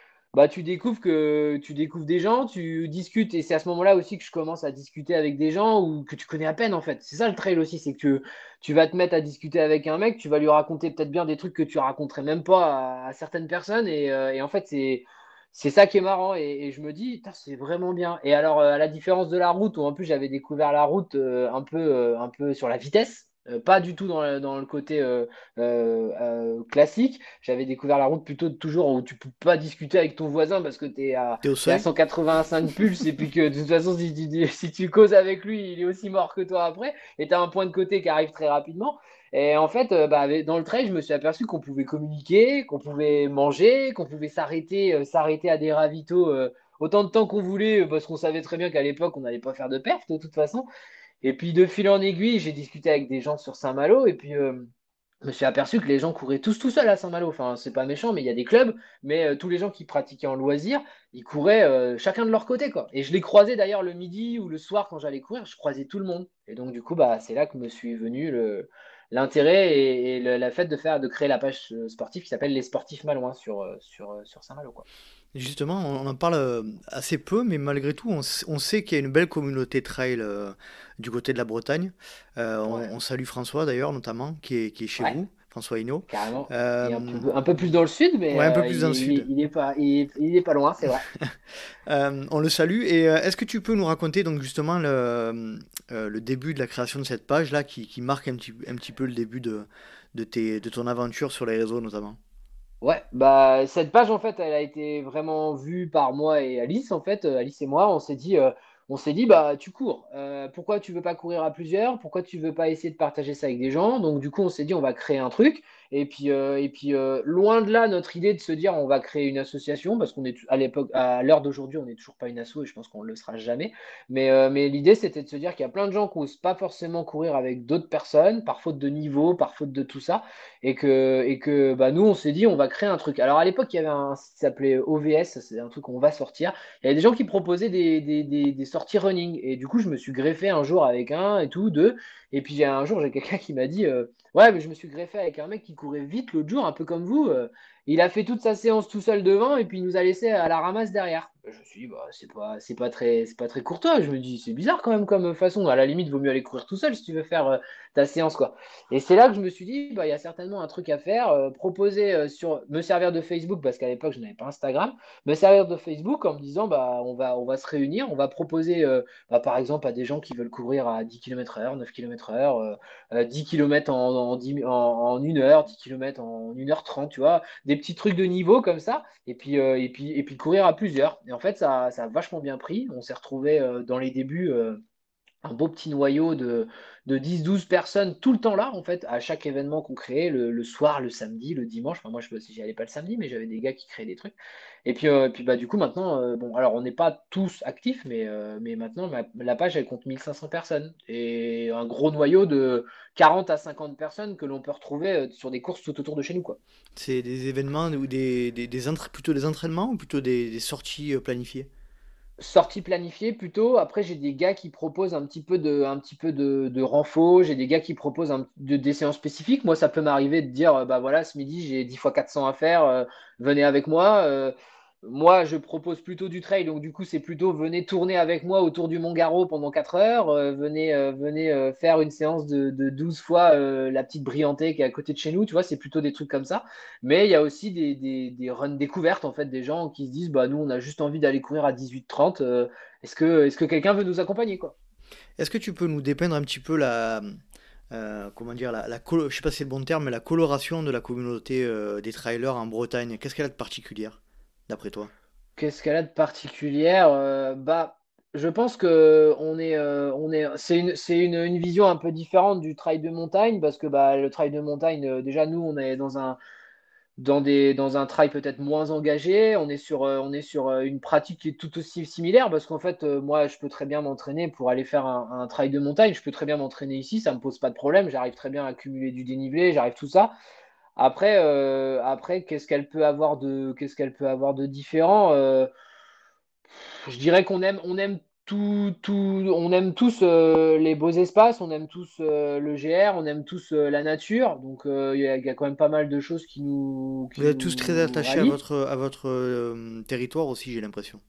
découvres des gens, tu discutes, et c'est à ce moment-là aussi que je commence à discuter avec des gens ou que tu connais à peine en fait. C'est ça le trail aussi, c'est que tu vas te mettre à discuter avec un mec, tu vas lui raconter peut-être bien des trucs que tu raconterais même pas à certaines personnes, et en fait c'est ça qui est marrant, et je me dis, putain, c'est vraiment bien. Et alors, à la différence de la route, où en plus j'avais découvert la route un peu sur la vitesse, pas du tout dans le côté classique. J'avais découvert la route plutôt toujours où tu peux pas discuter avec ton voisin parce que T'es au t'es à seuil? 185 pulses et puis que de toute façon, si tu causes avec lui, il est aussi mort que toi après. Et tu as un point de côté qui arrive très rapidement. Et en fait, dans le trail, je me suis aperçu qu'on pouvait communiquer, qu'on pouvait manger, qu'on pouvait s'arrêter à des ravitaux autant de temps qu'on voulait parce qu'on savait très bien qu'à l'époque, on n'allait pas faire de perte de toute façon. Et puis de fil en aiguille, j'ai discuté avec des gens sur Saint-Malo et puis je me suis aperçu que les gens couraient tous tout seuls à Saint-Malo. Enfin, c'est pas méchant, mais il y a des clubs, mais tous les gens qui pratiquaient en loisir, ils couraient chacun de leur côté, quoi. Et je les croisais d'ailleurs le midi ou le soir quand j'allais courir, je croisais tout le monde. Et donc, du coup, bah, c'est là que me suis venu l'intérêt et la fête de créer la page sportive qui s'appelle Les Sportifs Malouins sur Saint-Malo, quoi. Justement, on en parle assez peu, mais malgré tout, on sait qu'il y a une belle communauté trail du côté de la Bretagne. Ouais, On salue François d'ailleurs, notamment, qui est chez ouais, vous, François Hinault. carrément. Et Euh, un peu plus dans le sud, mais ouais, un peu plus dans le sud. il est pas loin, c'est vrai. On le salue. Et est-ce que tu peux nous raconter donc justement le début de la création de cette page là qui marque un petit peu le début de ton aventure sur les réseaux notamment? Ouais, bah cette page en fait, elle a été vraiment vue par moi et Alice en fait. Alice et moi, on s'est dit bah tu cours. Pourquoi tu veux pas courir à plusieurs? Pourquoi tu veux pas essayer de partager ça avec des gens? Donc du coup, on s'est dit on va créer un truc. Loin de là, notre idée de se dire on va créer une association parce qu'on est à l'époque, à l'heure d'aujourd'hui, on n'est toujours pas une asso et je pense qu'on le sera jamais. Mais l'idée c'était de se dire qu'il y a plein de gens qui n'osent pas forcément courir avec d'autres personnes, par faute de niveau, par faute de tout ça. Et que bah, nous, on s'est dit, on va créer un truc. Alors à l'époque, il y avait un site qui s'appelait OVS, c'est un truc qu'on va sortir. Il y avait des gens qui proposaient des sorties running. Et du coup, je me suis greffé un jour avec un et tout, deux. Et puis un jour, j'ai quelqu'un qui m'a dit, ouais, mais je me suis greffé avec un mec qui courait vite l'autre jour, un peu comme vous. Il a fait toute sa séance tout seul devant et puis il nous a laissé à la ramasse derrière. Je me suis dit, bah, c'est pas très courtois. Je me dis, c'est bizarre quand même comme façon. À la limite, vaut mieux aller courir tout seul si tu veux faire ta séance, quoi. Et c'est là que je me suis dit, bah, il y a certainement un truc à faire, proposer me servir de Facebook, parce qu'à l'époque, je n'avais pas Instagram, me servir de Facebook en me disant, bah, on va se réunir, on va proposer, bah, par exemple, à des gens qui veulent courir à 10 km/h, 9 km/h, 10 km en 1 heure, 10 km en 1h30, tu vois, des petits trucs de niveau comme ça, et puis courir à plusieurs. Et en fait, ça a vachement bien pris. On s'est retrouvé dans les débuts. Un beau petit noyau de 10-12 personnes tout le temps là, en fait, à chaque événement qu'on créait, le soir, le samedi, le dimanche. Enfin, moi, je n'y allais pas le samedi, mais j'avais des gars qui créaient des trucs. Et puis bah, du coup, maintenant, bon, alors on n'est pas tous actifs, mais maintenant, la page, elle compte 1500 personnes. Et un gros noyau de 40 à 50 personnes que l'on peut retrouver sur des courses tout autour de chez nous, quoi. C'est des événements ou plutôt des entraînements ou plutôt des sorties planifiées? Sortie planifiée plutôt. Après, j'ai des gars qui proposent un petit peu de renfort. J'ai des gars qui proposent des séances spécifiques. Moi, ça peut m'arriver de dire, bah voilà, ce midi, j'ai 10 fois 400 à faire. Venez avec moi. Moi, je propose plutôt du trail. Donc, du coup, c'est plutôt venez tourner avec moi autour du Mont Garo pendant 4 heures. Venez faire une séance de 12 fois la petite Briantée qui est à côté de chez nous. Tu vois, c'est plutôt des trucs comme ça. Mais il y a aussi des runs découvertes, en fait, des gens qui se disent, bah, nous, on a juste envie d'aller courir à 18h30. Est-ce que quelqu'un veut nous accompagner, quoi? Est-ce que tu peux nous dépeindre un petit peu comment dire, je sais pas si c'est le bon terme, mais la coloration de la communauté des trailers en Bretagne? Qu'est-ce qu'elle a de particulière, d'après toi? Qu'est-ce qu'elle a de particulière? Bah, je pense que une vision un peu différente du trail de montagne parce que bah, le trail de montagne, déjà, nous, on est dans un trail peut-être moins engagé. On est sur une pratique qui est tout aussi similaire parce qu'en fait, moi, je peux très bien m'entraîner pour aller faire un trail de montagne. Je peux très bien m'entraîner ici, ça me pose pas de problème. J'arrive très bien à accumuler du dénivelé, j'arrive tout ça. Après, qu'est-ce qu'elle peut avoir de différent? Je dirais on aime on aime tous les beaux espaces, on aime tous le GR, on aime tous la nature. Donc il y a quand même pas mal de choses Vous qui êtes tous très nous attachés rallient. à votre territoire aussi, j'ai l'impression.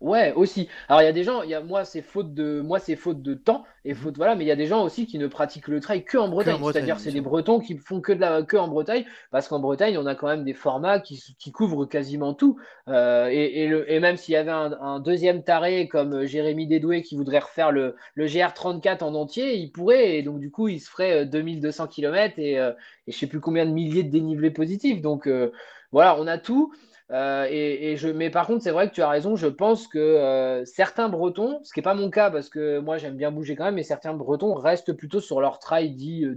Ouais, aussi. Alors il y a des gens, moi c'est faute de temps et Mhm. faute voilà, mais il y a des gens aussi qui ne pratiquent le trail que en Que en Bretagne. Bretagne, C'est-à-dire bien c'est des sûr. Bretons qui font que en Bretagne parce qu'en Bretagne on a quand même des formats qui couvrent quasiment tout. Et même s'il y avait un deuxième taré comme Jérémy Dédoué qui voudrait refaire le GR34 en entier, il pourrait et donc du coup il se ferait 2200 km et je sais plus combien de milliers de dénivelés positifs. Donc voilà, on a tout. Mais par contre, c'est vrai que tu as raison. Je pense que certains Bretons, ce qui n'est pas mon cas parce que moi j'aime bien bouger quand même, mais certains Bretons restent plutôt sur leur trail dit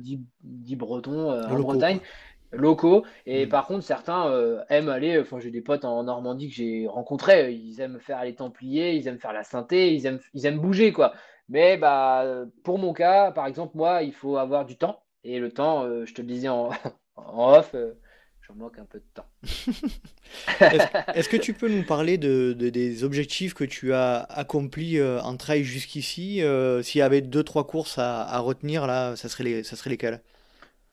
breton Les en locaux, Bretagne, quoi. locaux. Et Mhm. par contre, certains aiment aller. Enfin, j'ai des potes en Normandie que j'ai rencontrés. Ils aiment faire les Templiers, ils aiment faire la Synthé, ils aiment bouger quoi. Mais bah, pour mon cas, par exemple, moi, il faut avoir du temps. Et le temps, je te le disais en off. j'en manque un peu de temps. Est-ce que tu peux nous parler des objectifs que tu as accomplis en trail jusqu'ici? S'il y avait deux, trois courses à retenir, là, ça serait lesquelles?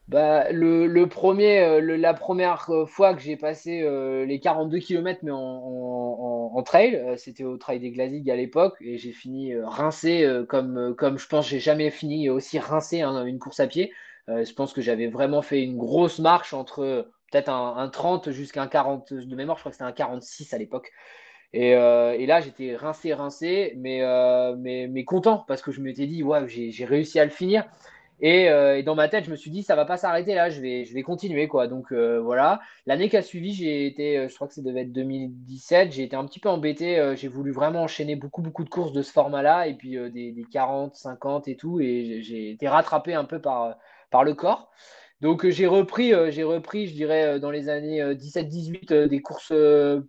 Bah, le premier, la première fois que j'ai passé les 42 kilomètres mais en trail, c'était au Trail des Glasignes à l'époque, et j'ai fini rincé comme je pense j'ai jamais fini aussi rincé hein, une course à pied. Je pense que j'avais vraiment fait une grosse marche entre peut-être un 30 jusqu'à un 40 de mémoire, je crois que c'était un 46 à l'époque. Et là, j'étais rincé, mais content parce que je m'étais dit, ouais, j'ai réussi à le finir. Et dans ma tête, je me suis dit, ça va pas s'arrêter là, je vais continuer, quoi. Donc voilà. L'année qui a suivi, j'ai été, je crois que ça devait être 2017, j'ai été un petit peu embêté. J'ai voulu vraiment enchaîner beaucoup de courses de ce format-là, et puis des 40, 50 et tout. Et j'ai été rattrapé un peu par le corps. Donc j'ai repris, je dirais, dans les années 17-18, des courses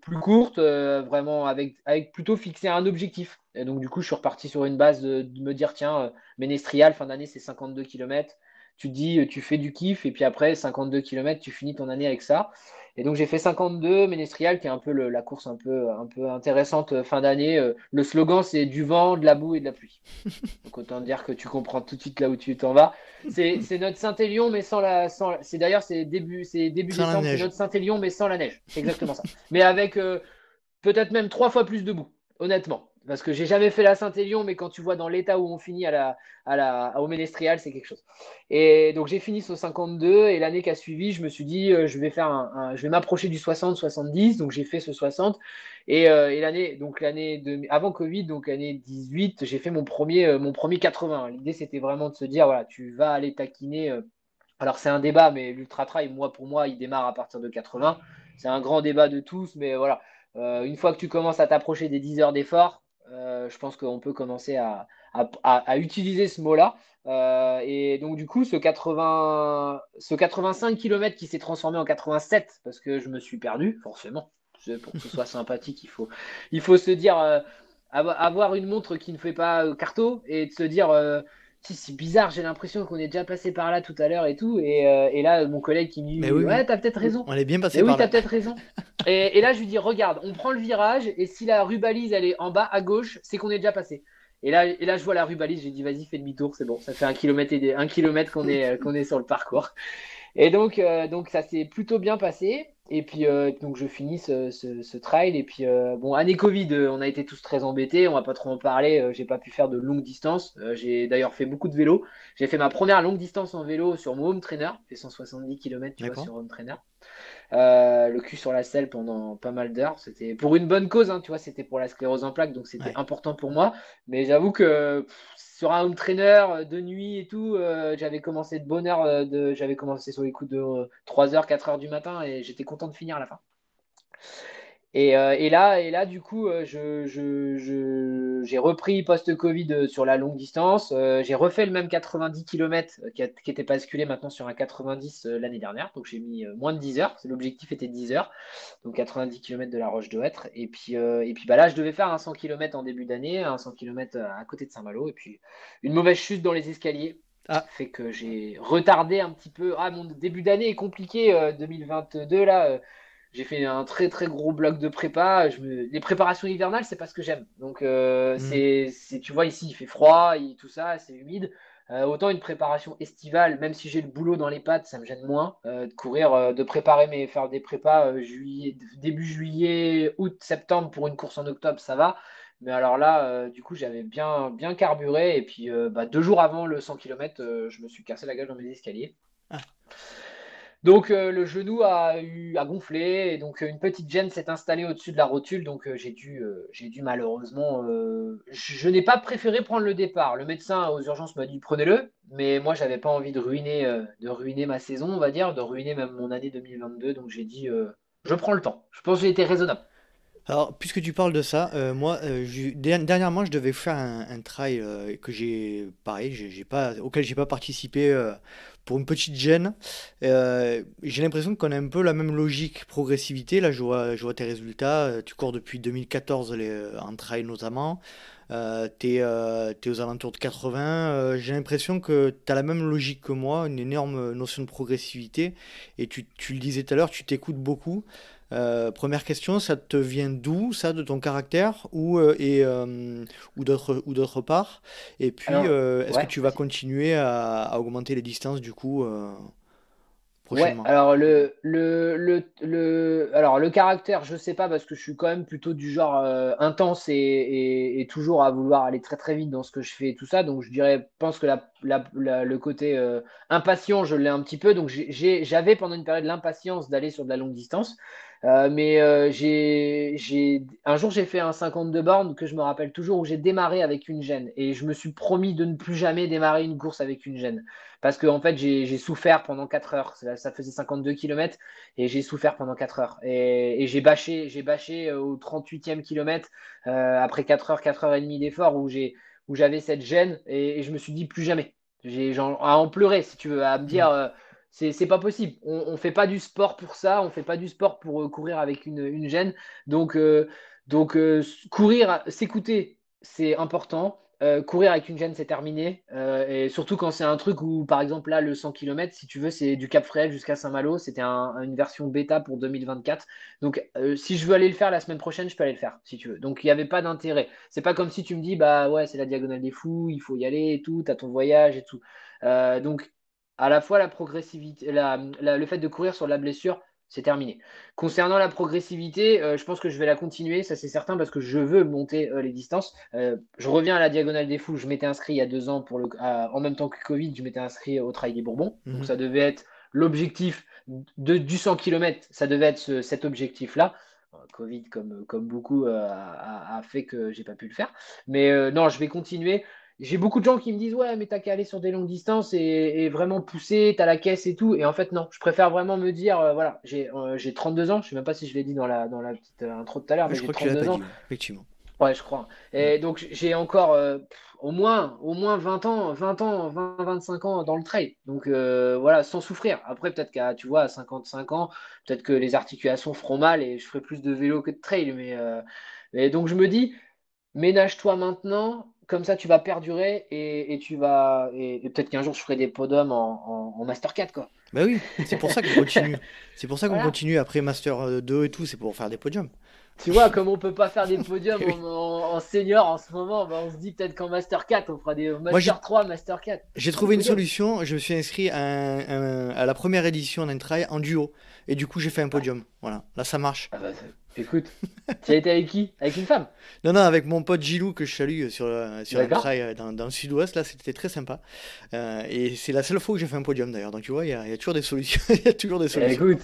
plus courtes, vraiment avec plutôt fixé un objectif. Et donc du coup, je suis reparti sur une base de me dire, tiens, ménestrial, fin d'année, c'est 52 kilomètres. Tu te dis, tu fais du kiff, et puis après, 52 kilomètres, tu finis ton année avec ça. Et donc j'ai fait 52 ménestrial, qui est un peu la course un peu intéressante fin d'année. Le slogan, c'est du vent, de la boue et de la pluie. Donc autant dire que tu comprends tout de suite là où tu t'en vas. C'est notre Saint-Élion, mais c'est d'ailleurs c'est début Sans la décembre, c'est neige. notre Saint-Élion, mais sans la neige. C'est exactement ça. Mais avec peut-être même 3 fois plus de boue, honnêtement. Parce que j'ai jamais fait la Saint-Élion, mais quand tu vois dans l'état où on finit au Ménestrial, c'est quelque chose. Et donc j'ai fini sur 52, et l'année qui a suivi, je me suis dit, je vais m'approcher du 60-70, donc j'ai fait ce 60. Et avant Covid, donc l'année 18, j'ai fait mon premier 80. L'idée, c'était vraiment de se dire, voilà, tu vas aller taquiner. Alors c'est un débat, mais l'ultra trail, pour moi, il démarre à partir de 80. C'est un grand débat de tous, mais voilà. Une fois que tu commences à t'approcher des 10 heures d'effort, je pense qu'on peut commencer à utiliser ce mot-là. Et donc du coup, ce 85 km qui s'est transformé en 87, parce que je me suis perdu, forcément. Pour que ce soit sympathique, il faut se dire, avoir une montre qui ne fait pas carto, et de se dire, si, c'est bizarre, j'ai l'impression qu'on est déjà passé par là tout à l'heure et tout. Et là, mon collègue qui me Mais dit, oui, ouais, oui, t'as peut-être raison. on est bien Mais passé oui, par t'as là. peut-être raison. Et là, je lui dis, regarde, on prend le virage, et si la rubalise, elle est en bas à gauche, c'est qu'on est déjà passé. Et là, je vois la rubalise, j'ai dit, vas-y, fais demi-tour, c'est bon. Ça fait 1 kilomètre, 1 kilomètre qu'on est sur le parcours. Et donc ça s'est plutôt bien passé. Et puis, donc, je finis ce trail. Et puis, bon, année Covid, on a été tous très embêtés. On va pas trop en parler. J'ai pas pu faire de longue distance. J'ai d'ailleurs fait beaucoup de vélo. J'ai fait ma première longue distance en vélo sur mon home trainer. J'ai fait 170 km, tu vois, D'accord? sur home trainer. Le cul sur la selle pendant pas mal d'heures. C'était pour une bonne cause, hein, tu vois, c'était pour la sclérose en plaques, donc c'était Ouais. important pour moi. Mais j'avoue que sur un home trainer de nuit et tout, j'avais commencé de bonne heure, j'avais commencé sur les coups de 3 heures, 4 heures du matin, et j'étais content de finir à la fin. Et là, du coup, j'ai repris post-Covid sur la longue distance. J'ai refait le même 90 km qui était basculé maintenant sur un 90 l'année dernière. Donc j'ai mis moins de 10 heures. L'objectif était 10 heures. Donc 90 km de la Roche de Hêtre. Et puis bah là, je devais faire un 100 km en début d'année, un 100 km à côté de Saint-Malo. Et puis une mauvaise chute dans les escaliers Ah, fait que j'ai retardé un petit peu. Ah, mon début d'année est compliqué, 2022 là. J'ai fait un très très gros bloc de prépa. Les préparations hivernales, c'est pas ce que j'aime. Donc hmm. tu vois ici, il fait froid, tout ça, c'est humide. Autant une préparation estivale, même si j'ai le boulot dans les pattes, ça me gêne moins de courir, de faire des prépas début juillet, août, septembre pour une course en octobre, ça va. Mais alors là, du coup, j'avais bien bien carburé, et puis 2 jours avant le 100 km, je me suis cassé la gueule dans mes escaliers. Ah. Donc le genou a gonflé, et donc une petite gêne s'est installée au-dessus de la rotule, donc j'ai dû malheureusement, je n'ai pas préféré prendre le départ. Le médecin aux urgences m'a dit prenez-le, mais moi j'avais pas envie de ruiner ma saison, on va dire, de ruiner même mon année 2022, donc j'ai dit je prends le temps. Je pense que j'ai été raisonnable. Alors, puisque tu parles de ça, moi, dernièrement, je devais faire un trail que pareil, auquel j'ai pas participé pour une petite gêne. J'ai l'impression qu'on a un peu la même logique progressivité. Là, je vois tes résultats. Tu cours depuis 2014 en trail notamment. T'es aux alentours de 80. J'ai l'impression que tu as la même logique que moi, une énorme notion de progressivité. Et tu le disais tout à l'heure, tu t'écoutes beaucoup. Première question, ça te vient d'où, ça, de ton caractère ou d'autre part? Et puis, Alors, est-ce que ouais, tu vas vas-y. continuer à augmenter les distances du coup Ouais, prochainement? alors alors le caractère, je sais pas parce que je suis quand même plutôt du genre intense et toujours à vouloir aller très très vite dans ce que je fais et tout ça. Donc je dirais, pense que le côté impatient, je l'ai un petit peu. Donc j'avais pendant une période l'impatience d'aller sur de la longue distance. Mais un jour j'ai fait un 52 bornes que je me rappelle toujours où j'ai démarré avec une gêne et je me suis promis de ne plus jamais démarrer une course avec une gêne. Parce que en fait, j'ai souffert pendant 4 heures. Ça faisait 52 kilomètres et j'ai souffert pendant 4 heures. Et j'ai bâché au 38e kilomètre après 4 heures et demie d'effort où j'avais cette gêne et je me suis dit plus jamais. J'ai genre, à en pleurer, si tu veux, à me Mhm. dire c'est pas possible. On fait pas du sport pour ça, on fait pas du sport pour courir avec une gêne. Donc, euh, donc, courir, s'écouter, c'est important. Courir avec une gêne, c'est terminé. Et surtout quand c'est un truc où, par exemple, là, le 100 km, si tu veux, c'est du Cap Fréhel jusqu'à Saint-Malo. C'était une version bêta pour 2024. Donc, si je veux aller le faire la semaine prochaine, je peux aller le faire, si tu veux. Donc, il n'y avait pas d'intérêt. C'est pas comme si tu me dis, bah ouais, c'est la Diagonale des Fous, il faut y aller et tout, t'as ton voyage et tout. Donc, à la fois la progressivité, le fait de courir sur la blessure, c'est terminé. Concernant la progressivité, je pense que je vais la continuer, ça c'est certain, parce que je veux monter les distances. Je reviens à la Diagonale des Fous. Je m'étais inscrit il y a 2 ans en même temps que Covid, je m'étais inscrit au Trail des Bourbons. Donc Mhm. ça devait être l'objectif du 100 km, ça devait être cet objectif-là. Covid, comme beaucoup, a fait que j'ai pas pu le faire. Mais non, je vais continuer. J'ai beaucoup de gens qui me disent ouais, mais t'as qu'à aller sur des longues distances et vraiment pousser, t'as la caisse et tout. Et en fait, non, je préfère vraiment me dire voilà, j'ai 32 ans, je sais même pas si je l'ai dit dans la petite intro tout à l'heure, Ouais, mais je j'ai crois que tu l'as 32 pas ans. dit, ouais, effectivement. Ouais, je crois. Mhm. Et donc, j'ai encore au moins 20 ans, 20 ans, 20, 25 ans dans le trail. Donc, voilà, sans souffrir. Après, peut-être qu'à, tu vois, à 55 ans, peut-être que les articulations feront mal et je ferai plus de vélo que de trail. Mais donc, je me dis, ménage-toi maintenant, comme ça, tu vas perdurer et et peut-être qu'un jour, je ferai des podiums en Master 4, quoi. Bah oui, c'est pour ça qu'on continue. C'est pour ça qu'on Voilà. continue après Master 2 et tout, c'est pour faire des podiums. Tu vois, comme on peut pas faire des podiums Eh oui. en senior en ce moment, bah, on se dit peut-être qu'en Master 4, on fera des Moi, Master 3, Master 4. j'ai Des trouvé une podiums. solution. Je me suis inscrit à la première édition d'un trail en duo. Et du coup, j'ai fait un Ah, podium. Voilà, là, ça marche. ah bah, écoute, tu as été avec qui? Avec une femme? Non, non, avec mon pote Gilou que je salue sur un D'accord? trail dans le sud-ouest, là, c'était très sympa. Et c'est la seule fois où j'ai fait un podium d'ailleurs. Donc tu vois, il y a toujours des solutions. Il y a toujours des solutions. Écoute.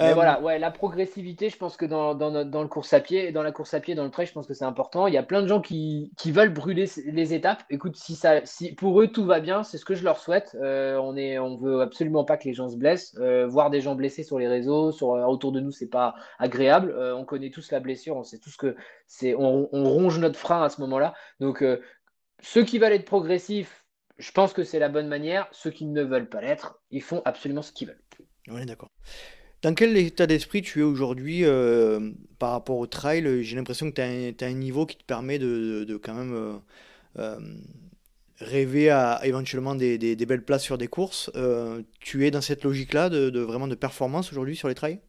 Mais Euh, voilà, ouais, la progressivité, je pense que dans le course à pied, dans la course à pied, dans le trail, je pense que c'est important. Il y a plein de gens qui veulent brûler les étapes. Écoute, si pour eux tout va bien, c'est ce que je leur souhaite. On veut absolument pas que les gens se blessent. Voir des gens blessés sur les réseaux, autour de nous, c'est pas agréable. On connaît tous la blessure, on sait tous que on ronge notre frein à ce moment-là. Donc, ceux qui veulent être progressifs, je pense que c'est la bonne manière. Ceux qui ne veulent pas l'être, ils font absolument ce qu'ils veulent. on est d'accord. Dans quel état d'esprit tu es aujourd'hui par rapport au trail? J'ai l'impression que tu as un niveau qui te permet de quand même euh, rêver à éventuellement des belles places sur des courses. Tu es dans cette logique-là vraiment de performance aujourd'hui sur les trails?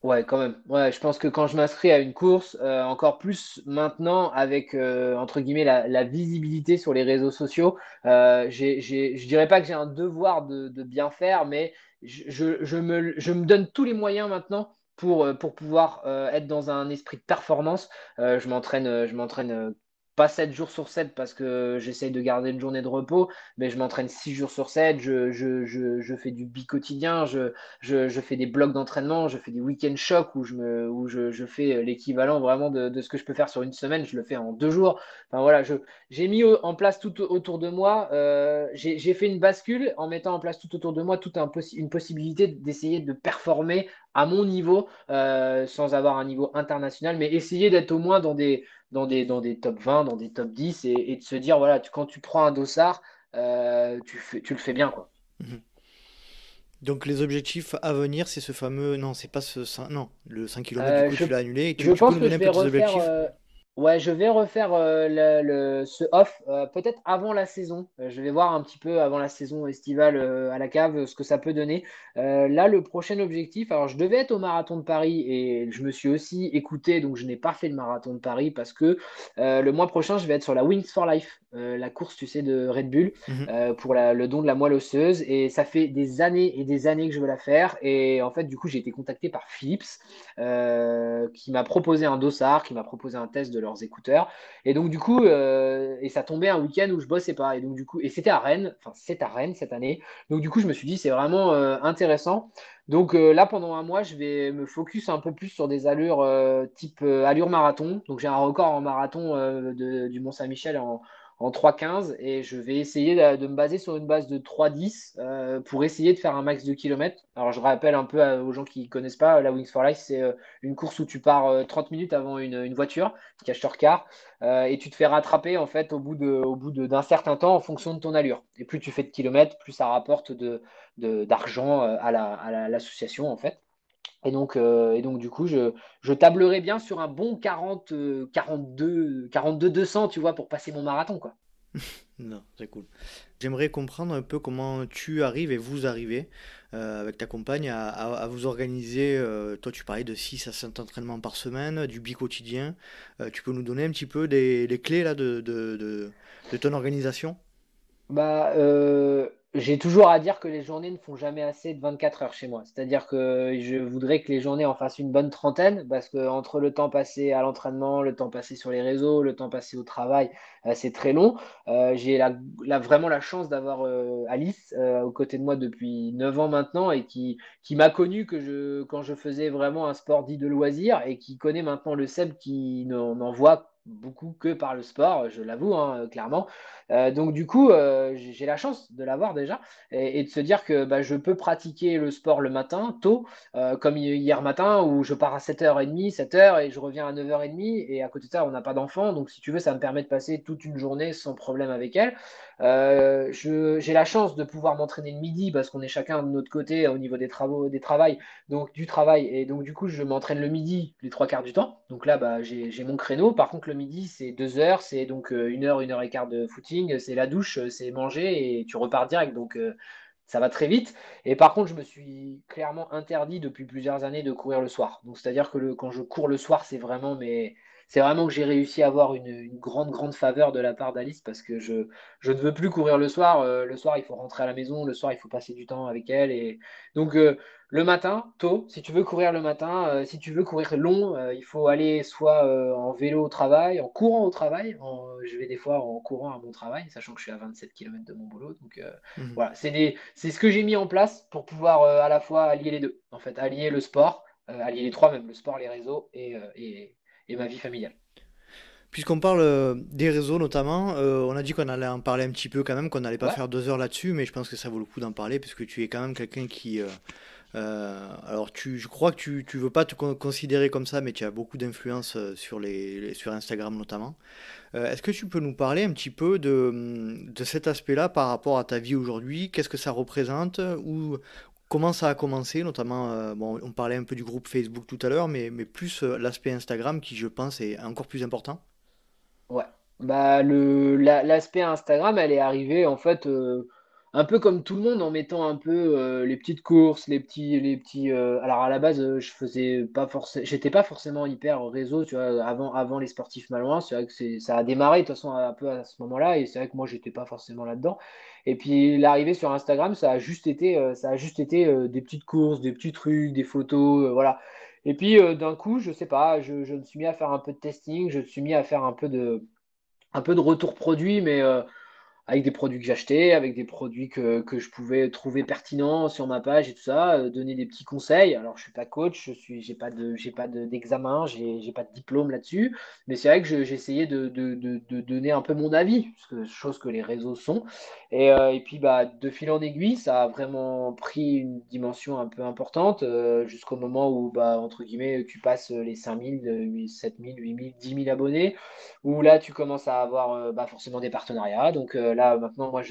Ouais, quand même. Ouais, je pense que quand je m'inscris à une course, encore plus maintenant avec entre guillemets la visibilité sur les réseaux sociaux, je dirais pas que j'ai un devoir de bien faire, mais je me donne tous les moyens maintenant pour pouvoir être dans un esprit de performance. Je m'entraîne pas 7 jours sur 7 parce que j'essaye de garder une journée de repos, mais je m'entraîne 6 jours sur 7. Je fais du bi-quotidien. Je fais des blocs d'entraînement, je fais des week-end shocks où je fais l'équivalent vraiment de ce que je peux faire sur une semaine, je le fais en 2 jours. Enfin voilà, j'ai mis en place tout autour de moi, j'ai fait une bascule en mettant en place tout autour de moi une possibilité d'essayer de performer à mon niveau, sans avoir un niveau international, mais essayer d'être au moins dans des top 20, dans des top 10 et de se dire, voilà, quand tu prends un dossard, tu le fais bien, quoi. Mhm. Donc les objectifs à venir, c'est ce fameux... Non, c'est pas ce... Non, le 5 km du coup Je, tu l'as annulé. je Tu peux pense nous que donner je un vais peu tes refaire. objectifs? Ouais, je vais refaire ce off peut-être avant la saison. Je vais voir un petit peu avant la saison estivale à la cave ce que ça peut donner. Là, le prochain objectif, alors je devais être au marathon de Paris et je me suis aussi écouté, donc je n'ai pas fait le marathon de Paris parce que le mois prochain, je vais être sur la Wings for Life, la course, tu sais, de Red Bull Mhm. pour le don de la moelle osseuse. Et ça fait des années et des années que je veux la faire. Et en fait, du coup, j'ai été contacté par Philips qui m'a proposé un dossard, qui m'a proposé un test de leurs écouteurs. Et donc, du coup, et ça tombait un week-end où je bossais pas. Et donc, du coup, et c'était à Rennes, enfin, c'est à Rennes cette année. Donc, du coup, je me suis dit, c'est vraiment intéressant. Donc, là, pendant un mois, je vais me focus un peu plus sur des allures type allure marathon. Donc, j'ai un record en marathon du Mont-Saint-Michel en 3,15 et je vais essayer de me baser sur une base de 3,10 pour essayer de faire un max de kilomètres. Alors je rappelle un peu aux gens qui ne connaissent pas, la Wings for Life, c'est une course où tu pars 30 minutes avant une voiture, cache sur car, et tu te fais rattraper en fait d'un certain temps en fonction de ton allure. Et plus tu fais de kilomètres, plus ça rapporte d'argent l'association en fait. Et donc, du coup, je tablerai bien sur un bon 40, 42 200, tu vois, pour passer mon marathon, quoi. Non, c'est cool. J'aimerais comprendre un peu comment tu arrives et vous arrivez avec ta compagne à vous organiser. Toi, tu parlais de 6 à 7 entraînements par semaine, du quotidien. Tu peux nous donner un petit peu les clés là, de ton organisation? Bah, j'ai toujours à dire que les journées ne font jamais assez de 24 heures chez moi. C'est-à-dire que je voudrais que les journées en fassent une bonne trentaine, parce que entre le temps passé à l'entraînement, le temps passé sur les réseaux, le temps passé au travail, c'est très long. J'ai vraiment la chance d'avoir Alice aux côtés de moi depuis 9 ans maintenant et qui m'a connu quand je faisais vraiment un sport dit de loisir et qui connaît maintenant le Seb qui n'en voit beaucoup que par le sport, je l'avoue, hein, clairement. Donc du coup, j'ai la chance de l'avoir déjà et de se dire que bah, je peux pratiquer le sport le matin tôt, comme hier matin où je pars à 7h30, 7h et je reviens à 9h30 et à côté de ça, on n'a pas d'enfant. Donc si tu veux, ça me permet de passer toute une journée sans problème avec elle. J'ai la chance de pouvoir m'entraîner le midi parce qu'on est chacun de notre côté au niveau des travaux, des travails, donc du travail. Et donc du coup, je m'entraîne le midi les trois quarts du temps. Donc là, bah, j'ai mon créneau. Par contre, le midi, c'est 2 heures, c'est donc 1 heure, 1 heure et quart de footing, c'est la douche, c'est manger et tu repars direct. Donc ça va très vite. Et par contre, je me suis clairement interdit depuis plusieurs années de courir le soir. Donc c'est-à-dire que quand je cours le soir, c'est vraiment que j'ai réussi à avoir une grande, grande faveur de la part d'Alice parce que je ne veux plus courir le soir. Le soir, il faut rentrer à la maison. Le soir, il faut passer du temps avec elle. Et donc, le matin, tôt, si tu veux courir le matin, si tu veux courir long, il faut aller soit en vélo au travail, en courant au travail. Je vais des fois en courant à mon travail, sachant que je suis à 27 km de mon boulot. Donc, Mhm. voilà, c'est ce que j'ai mis en place pour pouvoir à la fois allier les deux. En fait, allier le sport, allier les trois même, le sport, les réseaux et ma vie familiale. Puisqu'on parle des réseaux notamment, on a dit qu'on allait en parler un petit peu quand même, qu'on n'allait pas Ouais, faire 2 heures là-dessus, mais je pense que ça vaut le coup d'en parler, puisque tu es quand même quelqu'un qui, alors, je crois que tu veux pas te considérer comme ça, mais tu as beaucoup d'influence sur sur Instagram notamment. Est-ce que tu peux nous parler un petit peu de cet aspect-là par rapport à ta vie aujourd'hui? Qu'est-ce que ça représente? Ou comment ça a commencé? Notamment, bon, on parlait un peu du groupe Facebook tout à l'heure, mais plus l'aspect Instagram qui, je pense, est encore plus important. ouais. Bah, l'aspect Instagram, elle est arrivée en fait un peu comme tout le monde en mettant un peu les petites courses, alors à la base, j'étais pas forcément hyper réseau, tu vois, avant les sportifs malouins. C'est vrai que ça a démarré de toute façon un peu à ce moment-là, et c'est vrai que moi j'étais pas forcément là-dedans. Et puis l'arrivée sur Instagram, ça a juste été des petites courses, des petits trucs, des photos, voilà. Et puis d'un coup, je sais pas, je me suis mis à faire un peu de testing, je me suis mis à faire un peu de retour produit, mais avec des produits que j'achetais, avec des produits que je pouvais trouver pertinents sur ma page et tout ça, donner des petits conseils. Alors, je suis pas coach, d'examen, j'ai pas de diplôme là-dessus, mais c'est vrai que j'essayais de donner un peu mon avis, chose que les réseaux sont. Et puis, bah, de fil en aiguille, ça a vraiment pris une dimension un peu importante jusqu'au moment où, bah, entre guillemets, tu passes les 5 000, 7 000, 8 000, 10 000 abonnés où là, tu commences à avoir bah, forcément des partenariats. Donc là, maintenant, moi,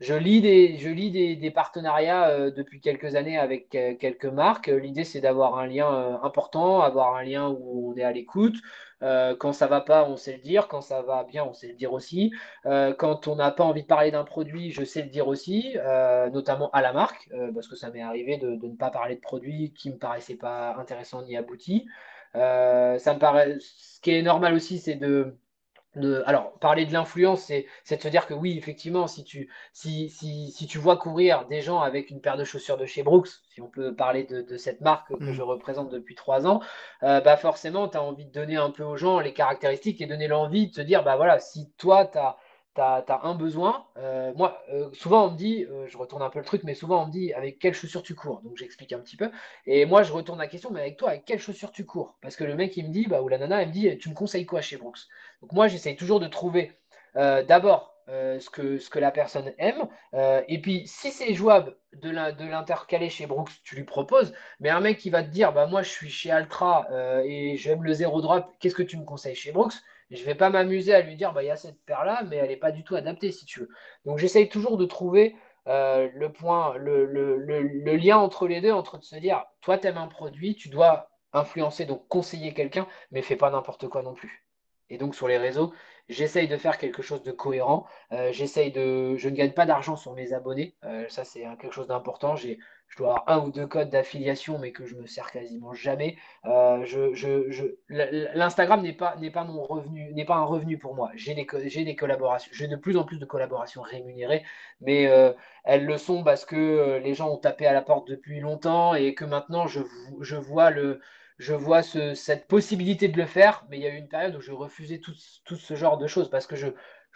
je lis des partenariats depuis quelques années avec quelques marques. L'idée, c'est d'avoir un lien important, avoir un lien où on est à l'écoute. Quand ça va pas, on sait le dire. Quand ça va bien, on sait le dire aussi. Quand on n'a pas envie de parler d'un produit, je sais le dire aussi, notamment à la marque, parce que ça m'est arrivé de ne pas parler de produits qui me paraissaient pas intéressants ni aboutis. Ça me paraît, ce qui est normal aussi, c'est alors, parler de l'influence, c'est de se dire que oui, effectivement, si tu vois courir des gens avec une paire de chaussures de chez Brooks, si on peut parler de cette marque que je Mhm. représente depuis 3 ans, bah forcément, tu as envie de donner un peu aux gens les caractéristiques et donner l'envie de se dire, bah voilà, si toi, tu as un besoin, moi, souvent on me dit, je retourne un peu le truc, mais souvent on me dit avec quelles chaussures tu cours. Donc j'explique un petit peu. Et moi, je retourne la question, mais avec toi, avec quelles chaussures tu cours? Parce que le mec, il me dit, bah, ou la nana, elle me dit, tu me conseilles quoi chez Brooks? Donc moi, j'essaye toujours de trouver d'abord ce que la personne aime. Et puis, si c'est jouable de l'intercaler chez Brooks, tu lui proposes. Mais un mec qui va te dire, bah moi, je suis chez Altra et j'aime le zéro drop, qu'est-ce que tu me conseilles chez Brooks? Je vais pas m'amuser à lui dire, bah il y a cette paire-là, mais elle n'est pas du tout adaptée, si tu veux. Donc j'essaye toujours de trouver le point, le lien entre les deux, entre de se dire, toi, tu aimes un produit, tu dois influencer, donc conseiller quelqu'un, mais fais pas n'importe quoi non plus. Et donc sur les réseaux, j'essaye de faire quelque chose de cohérent. Je ne gagne pas d'argent sur mes abonnés. Ça, c'est quelque chose d'important. Je dois avoir un ou deux codes d'affiliation, mais que je me sers quasiment jamais. L'Instagram n'est pas mon revenu, n'est pas un revenu pour moi. J'ai des collaborations, j'ai de plus en plus de collaborations rémunérées, mais elles le sont parce que les gens ont tapé à la porte depuis longtemps et que maintenant je vois cette possibilité de le faire, mais il y a eu une période où je refusais tout ce genre de choses parce que je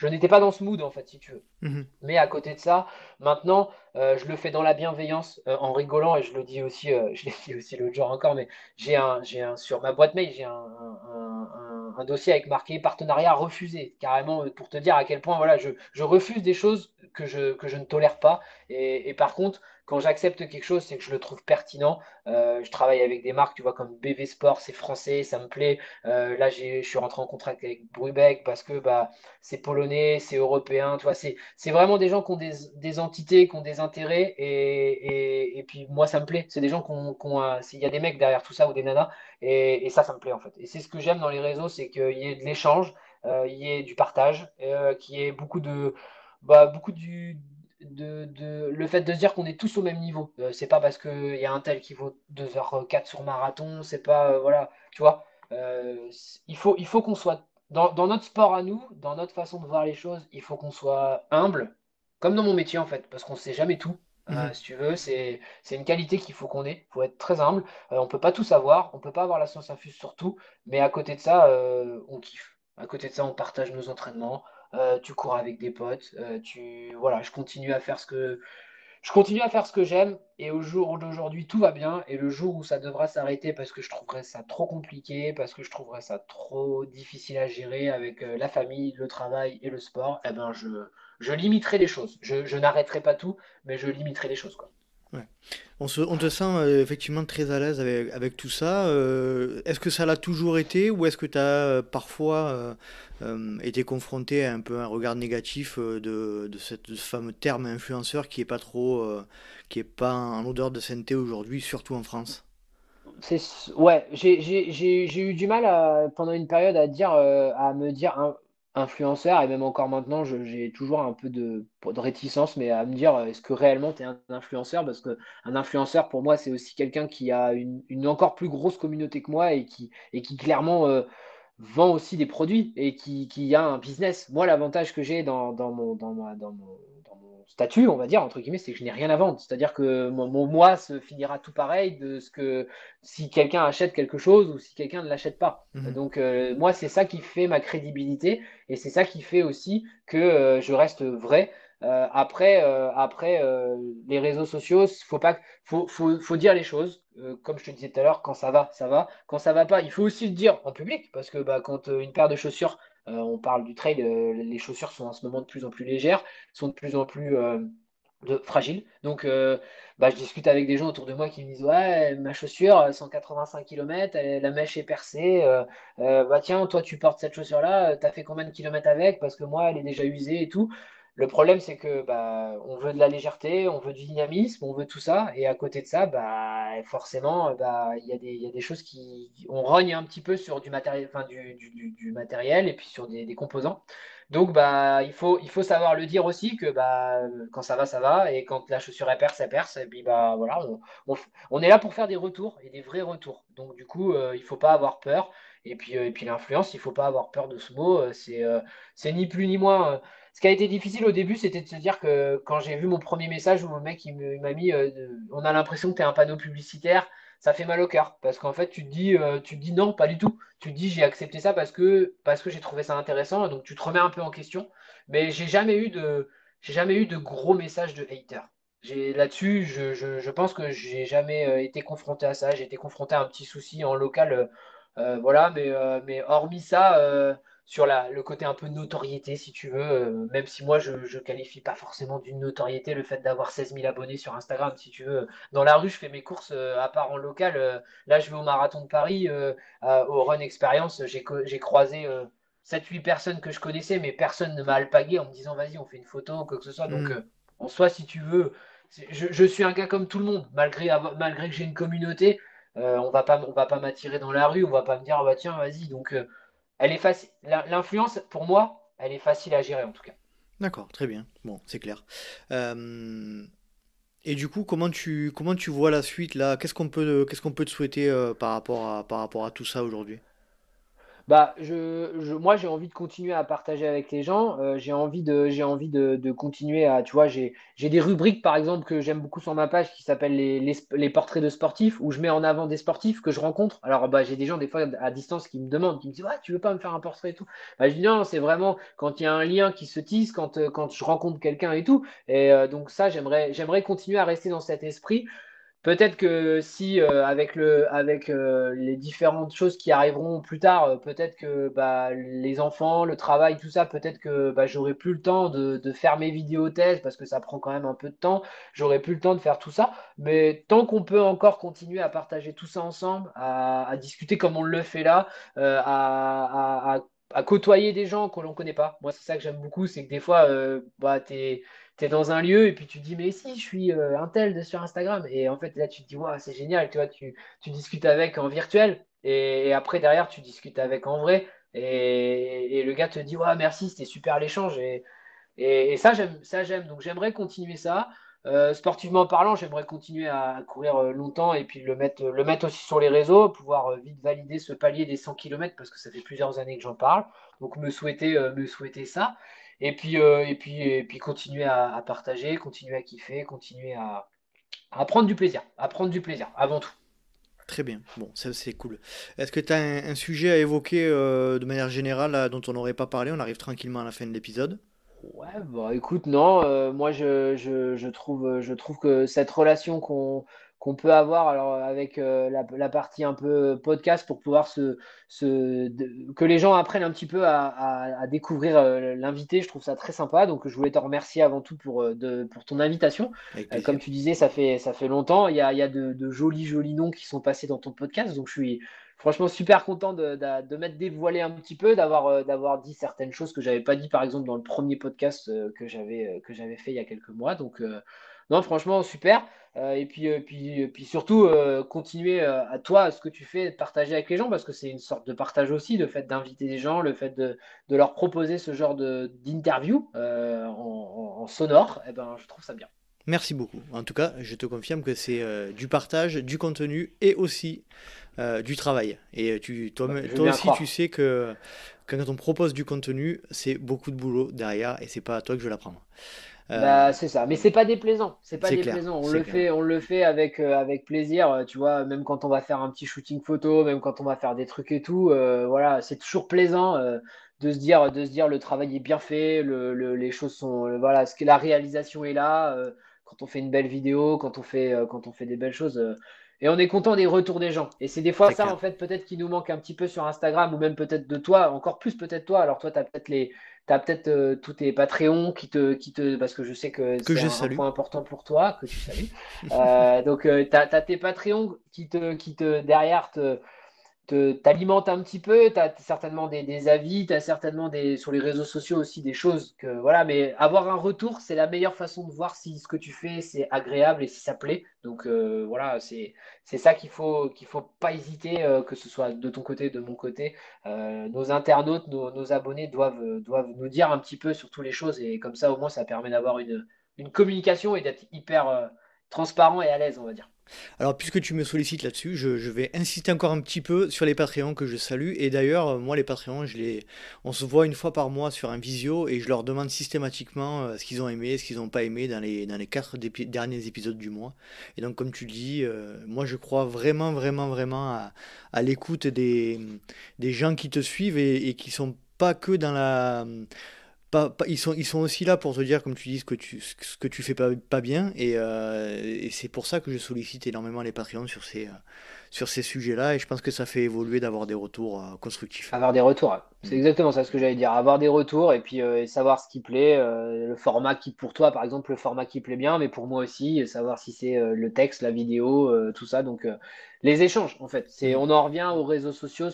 n'étais pas dans ce mood, en fait, si tu veux. Mhm. Mais à côté de ça, maintenant, je le fais dans la bienveillance, en rigolant, et je le dis aussi, je l'ai dit aussi l'autre jour encore, mais sur ma boîte mail, j'ai un dossier avec marqué partenariat refusé, carrément, pour te dire à quel point, voilà, je refuse des choses que je ne tolère pas. Et par contre, quand j'accepte quelque chose, c'est que je le trouve pertinent. Je travaille avec des marques, tu vois, comme BV Sport, c'est français, ça me plaît. Là, je suis rentré en contact avec Brubeck parce que bah, c'est polonais, c'est européen, tu vois, c'est vraiment des gens qui ont des entités, qui ont des intérêts, et puis moi, ça me plaît. C'est des gens il y a des mecs derrière tout ça ou des nanas, et ça me plaît en fait. Et c'est ce que j'aime dans les réseaux, c'est qu'il y ait de l'échange, il y ait du partage, qu'il y ait le fait de se dire qu'on est tous au même niveau. C'est pas parce qu'il y a un tel qui vaut 2h04 sur marathon, c'est pas, voilà, tu vois. Il faut qu'on soit dans notre sport à nous, dans notre façon de voir les choses, il faut qu'on soit humble, comme dans mon métier en fait, parce qu'on ne sait jamais tout. Mhm. Si tu veux, c'est une qualité qu'il faut qu'on ait. Il faut être très humble. On peut pas tout savoir, on peut pas avoir la science infuse sur tout, mais à côté de ça, on kiffe. À côté de ça, on partage nos entraînements. Tu cours avec des potes. Voilà, je continue à faire ce que j'aime, et au jour d'aujourd'hui, tout va bien. Et le jour où ça devra s'arrêter parce que je trouverais ça trop compliqué, parce que je trouverais ça trop difficile à gérer avec la famille, le travail et le sport, eh ben je limiterai les choses. Je n'arrêterai pas tout, mais je limiterai les choses, quoi. Ouais. On te sent effectivement très à l'aise avec tout ça. Est-ce que ça l'a toujours été ou est-ce que tu as parfois été confronté à un peu un regard négatif de ce fameux terme influenceur qui est pas trop, qui est pas en odeur de sainteté aujourd'hui, surtout en France? Ouais, j'ai eu du mal pendant une période à me dire influenceur, et même encore maintenant, j'ai toujours un peu de réticence, mais à me dire, est-ce que réellement tu es un influenceur? Parce que un influenceur, pour moi, c'est aussi quelqu'un qui a une encore plus grosse communauté que moi, et qui clairement vend aussi des produits, et qui a un business. Moi, l'avantage que j'ai dans mon statut, on va dire, entre guillemets, c'est que je n'ai rien à vendre. C'est-à-dire que mon moi se finira tout pareil de ce que si quelqu'un achète quelque chose ou si quelqu'un ne l'achète pas. Mhm. Donc moi, c'est ça qui fait ma crédibilité, et c'est ça qui fait aussi que je reste vrai. Après, les réseaux sociaux, faut dire les choses. Comme je te disais tout à l'heure, quand ça va, ça va. Quand ça va pas, il faut aussi le dire en public, parce que bah, quand une paire de chaussures, on parle du trail, les chaussures sont en ce moment de plus en plus légères, sont de plus en plus fragiles. Donc, bah, je discute avec des gens autour de moi qui me disent, ouais, ma chaussure, 185 km, la mèche est percée. Bah tiens, toi, tu portes cette chaussure-là, t'as fait combien de kilomètres avec? Parce que moi, elle est déjà usée et tout. Le problème, c'est que bah, on veut de la légèreté, on veut du dynamisme, on veut tout ça, et à côté de ça, bah, forcément, bah, il y a des choses on rogne un petit peu sur du matériel, enfin, du matériel et puis sur des composants. Donc, bah, il faut savoir le dire aussi que bah, quand ça va, et quand la chaussure elle perce, et puis bah, voilà, on est là pour faire des retours et des vrais retours. Donc, du coup, il faut pas avoir peur. Et puis l'influence, il faut pas avoir peur de ce mot. C'est ni plus ni moins. Ce qui a été difficile au début, c'était de se dire que quand j'ai vu mon premier message où le mec il m'a mis on a l'impression que tu es un panneau publicitaire, ça fait mal au cœur. Parce qu'en fait, tu te dis non, pas du tout. Tu te dis j'ai accepté ça parce que j'ai trouvé ça intéressant, donc tu te remets un peu en question. Mais j'ai jamais eu de gros messages de haters. Là-dessus, je pense que j'ai jamais été confronté à ça. J'ai été confronté à un petit souci en local, voilà, mais hormis ça, sur le côté un peu notoriété, si tu veux, même si moi je qualifie pas forcément d'une notoriété le fait d'avoir 16 000 abonnés sur Instagram, si tu veux. Dans la rue, je fais mes courses à part en local. Là, je vais au marathon de Paris, au Run Experience, j'ai croisé 7-8 personnes que je connaissais, mais personne ne m'a alpagué en me disant vas-y, on fait une photo ou quoi que ce soit. Donc, Hmm. en soi, si tu veux, je suis un gars comme tout le monde, malgré que j'ai une communauté. On va pas m'attirer dans la rue, on va pas me dire ah bah tiens, vas-y. Donc, elle est facile. L'influence, pour moi, elle est facile à gérer en tout cas. D'accord, très bien. Bon, c'est clair. Euh, et du coup, comment tu vois la suite là? Qu'est-ce qu'on peut te souhaiter par rapport à tout ça aujourd'hui? Bah, moi, j'ai envie de continuer à partager avec les gens. J'ai envie de continuer à, tu vois, j'ai des rubriques, par exemple, que j'aime beaucoup sur ma page qui s'appellent les portraits de sportifs, où je mets en avant des sportifs que je rencontre. Alors, bah, j'ai des gens, des fois, à distance qui me demandent, qui me disent, ouais, tu veux pas me faire un portrait et tout. Bah, je dis non, c'est vraiment quand il y a un lien qui se tisse, quand je rencontre quelqu'un et tout. Et donc, ça, j'aimerais continuer à rester dans cet esprit. Peut-être que si avec les différentes choses qui arriveront plus tard, peut-être que bah, les enfants, le travail, tout ça, peut-être que bah, j'aurai plus le temps de faire mes vidéos thèses parce que ça prend quand même un peu de temps. J'aurai plus le temps de faire tout ça. Mais tant qu'on peut encore continuer à partager tout ça ensemble, à discuter comme on le fait là, à côtoyer des gens que l'on connaît pas. Moi, c'est ça que j'aime beaucoup, c'est que des fois, bah, t'es dans un lieu et puis tu te dis mais si je suis un tel sur Instagram et en fait là tu te dis waouh c'est génial, tu vois, tu discutes avec en virtuel et après derrière tu discutes avec en vrai et le gars te dit waouh merci, c'était super l'échange et ça j'aime, donc j'aimerais continuer ça. Sportivement parlant, j'aimerais continuer à courir longtemps et puis le mettre aussi sur les réseaux, pouvoir vite valider ce palier des 100 kilomètres parce que ça fait plusieurs années que j'en parle. Donc me souhaiter ça. Et puis continuer à partager, continuer à kiffer, à prendre du plaisir, à prendre du plaisir avant tout. Très bien. Bon, ça c'est cool. Est-ce que tu as un sujet à évoquer de manière générale là, dont on n'aurait pas parlé? On arrive tranquillement à la fin de l'épisode. Ouais, bah écoute, non, moi je trouve que cette relation qu'on peut avoir alors avec la partie un peu podcast pour pouvoir que les gens apprennent un petit peu à découvrir l'invité, je trouve ça très sympa. Donc je voulais te remercier avant tout pour ton invitation. Avec Comme plaisir. tu disais, ça fait longtemps. Il y a de jolis noms qui sont passés dans ton podcast, donc je suis franchement super content de m'être dévoilé un petit peu, d'avoir dit certaines choses que j'avais pas dit par exemple dans le premier podcast que j'avais fait il y a quelques mois. Donc non, franchement super. Puis surtout continuer à toi ce que tu fais, de partager avec les gens parce que c'est une sorte de partage aussi, le fait d'inviter des gens, le fait de leur proposer ce genre d'interview en sonore. Eh ben je trouve ça bien. Merci beaucoup. En tout cas, je te confirme que c'est du partage, du contenu et aussi du travail. Et Bah, je veux toi bien aussi, tu croire. sais que quand on propose du contenu, c'est beaucoup de boulot derrière et c'est pas à toi que je vais l'apprendre. Euh, Bah, c'est ça, mais c'est pas déplaisant, c'est pas c'est clair, déplaisant. c'est clair. On le fait avec plaisir, tu vois, même quand on va faire un petit shooting photo, même quand on va faire des trucs et tout, voilà, c'est toujours plaisant de se dire le travail est bien fait, les choses sont, voilà, ce que la réalisation est là, quand on fait une belle vidéo, quand on fait des belles choses, et on est content des retours des gens. Et c'est des fois C'est ça, clair. en fait, peut-être qui nous manque un petit peu sur Instagram ou même peut-être de toi, encore plus peut-être toi. Alors toi, tu as peut-être T'as peut-être tous tes Patreons parce que je sais que Que c'est je un salue. point important pour toi, que tu salues. Donc, t'as tes Patreons derrière t'alimentes un petit peu, tu as certainement des avis, tu as certainement sur les réseaux sociaux aussi des choses que voilà, mais avoir un retour, c'est la meilleure façon de voir si ce que tu fais c'est agréable et si ça plaît. Donc voilà, c'est ça qu'il faut pas hésiter, que ce soit de ton côté, de mon côté. Nos internautes, nos abonnés doivent nous dire un petit peu sur toutes les choses et comme ça au moins ça permet d'avoir une communication et d'être hyper transparent et à l'aise, on va dire. Alors, puisque tu me sollicites là-dessus, je vais insister encore un petit peu sur les Patreons que je salue. Et d'ailleurs, moi, les Patreons, on se voit une fois par mois sur un visio et je leur demande systématiquement ce qu'ils ont aimé, ce qu'ils n'ont pas aimé dans les derniers épisodes du mois. Et donc, comme tu le dis, moi, je crois vraiment, vraiment, vraiment à l'écoute des gens qui te suivent et qui sont pas que dans la ils sont aussi là pour te dire, comme tu dis, ce que tu fais pas bien. Et c'est pour ça que je sollicite énormément les Patreons sur ces sujets-là. Et je pense que ça fait évoluer d'avoir des retours constructifs. Avoir des retours, ouais. C'est Mm. exactement ça ce que j'allais dire. Avoir des retours et puis savoir ce qui plaît, le format qui, pour toi, par exemple, le format qui plaît bien, mais pour moi aussi, savoir si c'est le texte, la vidéo, tout ça. Donc, les échanges, en fait. Mm. On en revient aux réseaux sociaux,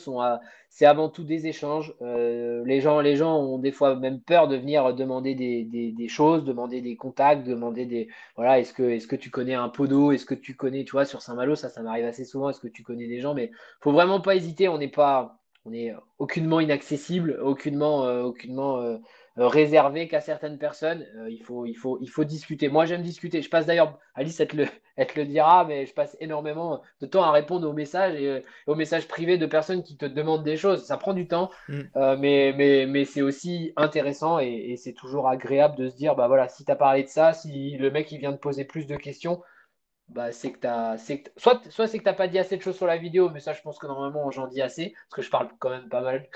c'est avant tout des échanges. Les gens ont des fois même peur de venir demander des choses, demander des contacts, demander voilà, est-ce que tu connais un podo, est-ce que tu connais, tu vois, sur Saint-Malo, ça m'arrive assez souvent, est-ce que tu connais des gens, mais faut vraiment pas hésiter, on est aucunement inaccessible, aucunement réservé qu'à certaines personnes. Il faut discuter. Moi, j'aime discuter. Je passe d'ailleurs, Alice, elle te le dira, mais je passe énormément de temps à répondre aux messages et aux messages privés de personnes qui te demandent des choses. Ça prend du temps, Mm. mais c'est aussi intéressant et c'est toujours agréable de se dire, bah voilà, si tu as parlé de ça, si le mec il vient de poser plus de questions, bah, soit c'est que t'as pas dit assez de choses sur la vidéo, mais ça je pense que normalement j'en dis assez, parce que je parle quand même pas mal.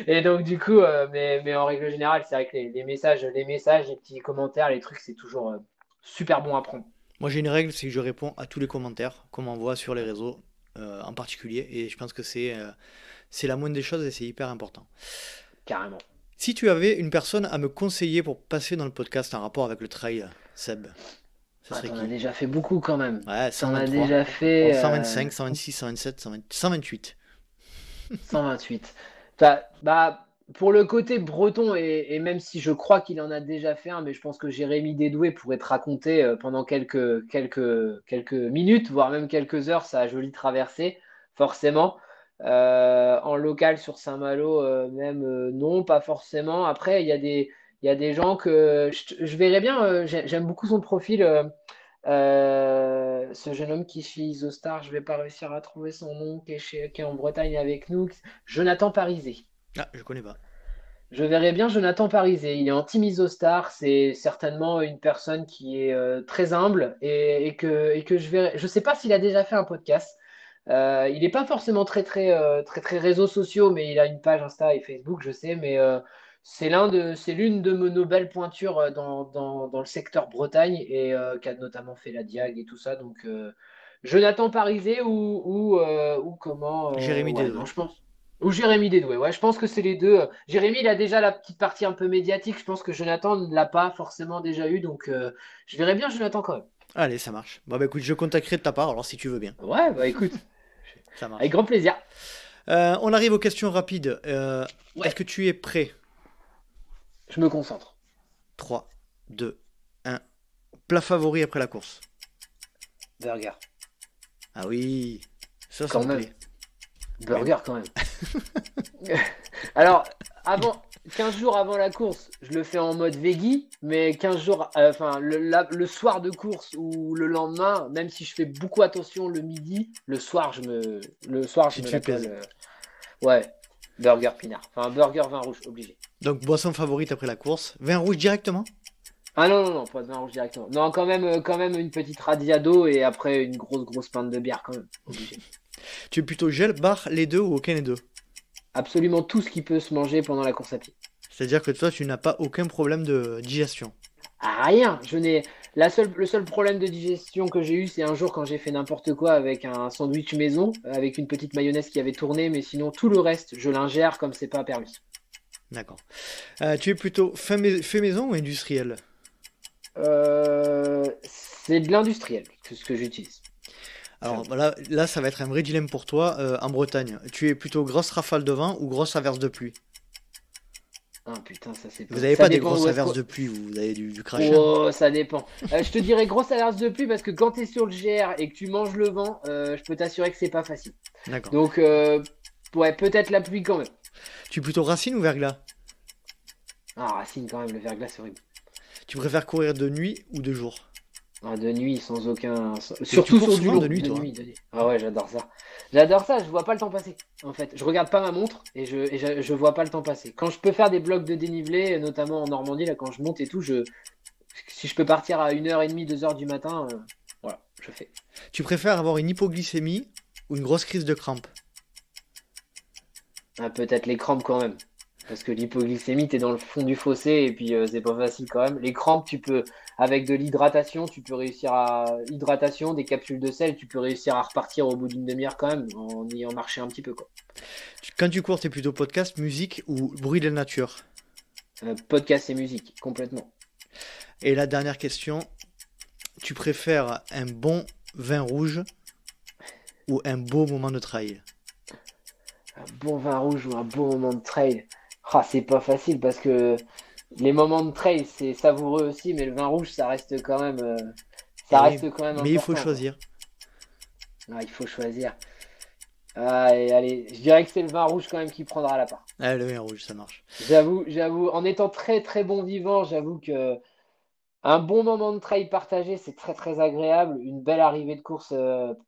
Et donc du coup, mais en règle générale, c'est vrai que les messages, les petits commentaires, les trucs, c'est toujours super bon à prendre. Moi, j'ai une règle, c'est que je réponds à tous les commentaires qu'on m'envoie sur les réseaux en particulier. Et je pense que c'est la moindre des choses et c'est hyper important. Carrément. Si tu avais une personne à me conseiller pour passer dans le podcast en rapport avec le trail, Seb, ça Ah, serait t'en as qui? déjà fait beaucoup quand même. Ouais, T'en as 123. déjà Bon, fait 125, 126, 127, 128. 128. Bah, pour le côté breton, et même si je crois qu'il en a déjà fait un, mais je pense que Jérémy Dédoué pourrait te raconter pendant quelques minutes, voire même quelques heures, sa jolie traversée, forcément. En local sur Saint-Malo, même non, pas forcément. Après, il y a des gens que je verrais bien, j'aime beaucoup son profil. Ce jeune homme qui est chez Isostar, je vais pas réussir à trouver son nom, qui est en Bretagne avec nous, Jonathan Parisé. Ah, je connais pas. Je verrais bien Jonathan Parisé. Il est en team Isostar, c'est certainement une personne qui est très humble et que je verrais. Je sais pas s'il a déjà fait un podcast. Il n'est pas forcément très réseaux sociaux, mais il a une page Insta et Facebook, je sais. Mais c'est l'une de nos belles pointures dans le secteur Bretagne et qui a notamment fait la Diag et tout ça. Donc Jonathan Parisé ou comment Jérémy ouais, non, Dédoué. je pense. Ou Jérémy Dédoué, ouais, je pense que c'est les deux. Jérémy, il a déjà la petite partie un peu médiatique. Je pense que Jonathan ne l'a pas forcément déjà eu, donc je verrais bien Jonathan quand même. Allez, ça marche. Bon, bah écoute, je contacterai de ta part, alors si tu veux bien. Ouais, bah écoute, Ça avec marche. grand plaisir. On arrive aux questions rapides. Est-ce Ouais, que tu es prêt? je me concentre. 3, 2, 1. Plat favori après la course? Burger, Ah oui, ça quand me même. plaît. Oui. Burger quand même. Alors, avant, 15 jours avant la course, je le fais en mode veggie, mais 15 jours, enfin, le soir de course ou le lendemain, même si je fais beaucoup attention le midi, le soir, je Tu te me fais la colle. plaisir. Ouais, burger pinard. Enfin, burger vin rouge, obligé. Donc, boisson favorite après la course? Vin rouge directement? Ah non, non, non, pas de vin rouge directement. Non, quand même une petite radia d'eau et après une grosse pinte de bière, quand même, obligé. Tu es plutôt gel, bar, les deux ou aucun des deux? Absolument tout ce qui peut se manger pendant la course à pied. C'est-à-dire que toi, tu n'as pas aucun problème de digestion. Ah, rien. Le seul problème de digestion que j'ai eu, c'est un jour quand j'ai fait n'importe quoi avec un sandwich maison, avec une petite mayonnaise qui avait tourné, mais sinon tout le reste, je l'ingère comme c'est pas permis. D'accord. Tu es plutôt fait maison ou industriel? C'est de l'industriel, c'est ce que j'utilise. Alors là, ça va être un vrai dilemme pour toi en Bretagne. Tu es plutôt grosse rafale de vent ou grosse averse de pluie? Ah putain, ça c'est Vous n'avez ça pas des dépend grosses où est-ce averses qu'on... de pluie, vous avez du crachin. Oh, ça dépend. Je te dirais grosse averse de pluie parce que quand tu es sur le GR et que tu manges le vent, je peux t'assurer que c'est pas facile. D'accord. Donc, ouais, peut-être la pluie quand même. Tu es plutôt racine ou verglas? Ah, Racine quand même, le verglas c'est horrible. Tu préfères courir de nuit ou de jour? Ah, de nuit, sans aucun. tu Surtout cours sur du souvent long. de nuit, toi? De nuit. Ah ouais, j'adore ça. J'adore ça, je vois pas le temps passer. En fait, je regarde pas ma montre et je vois pas le temps passer. Quand je peux faire des blocs de dénivelé, notamment en Normandie, là, quand je monte et tout, si je peux partir à 1h30, 2h du matin, voilà, je fais. Tu préfères avoir une hypoglycémie ou une grosse crise de crampes? Ah, peut-être les crampes quand même. Parce que l'hypoglycémie, t'es dans le fond du fossé et puis c'est pas facile quand même. Les crampes, avec de l'hydratation, tu peux réussir hydratation, des capsules de sel, tu peux réussir à repartir au bout d'une demi-heure quand même, en ayant marché un petit peu, quoi. Quand tu cours, t'es plutôt podcast, musique ou bruit de la nature? Podcast et musique, complètement. Et la dernière question, tu préfères un bon vin rouge ou un beau moment de trail? Un bon vin rouge ou un bon moment de trail. Ah, c'est pas facile parce que les moments de trail, c'est savoureux aussi, mais le vin rouge, ça reste quand même, Eh oui, important, mais il faut quoi. choisir. Ah, il faut choisir. Allez, je dirais que c'est le vin rouge quand même qui prendra la part. Ah, le vin rouge, ça marche. J'avoue, en étant très très bon vivant, j'avoue que un bon moment de trail partagé, c'est très très agréable. Une belle arrivée de course,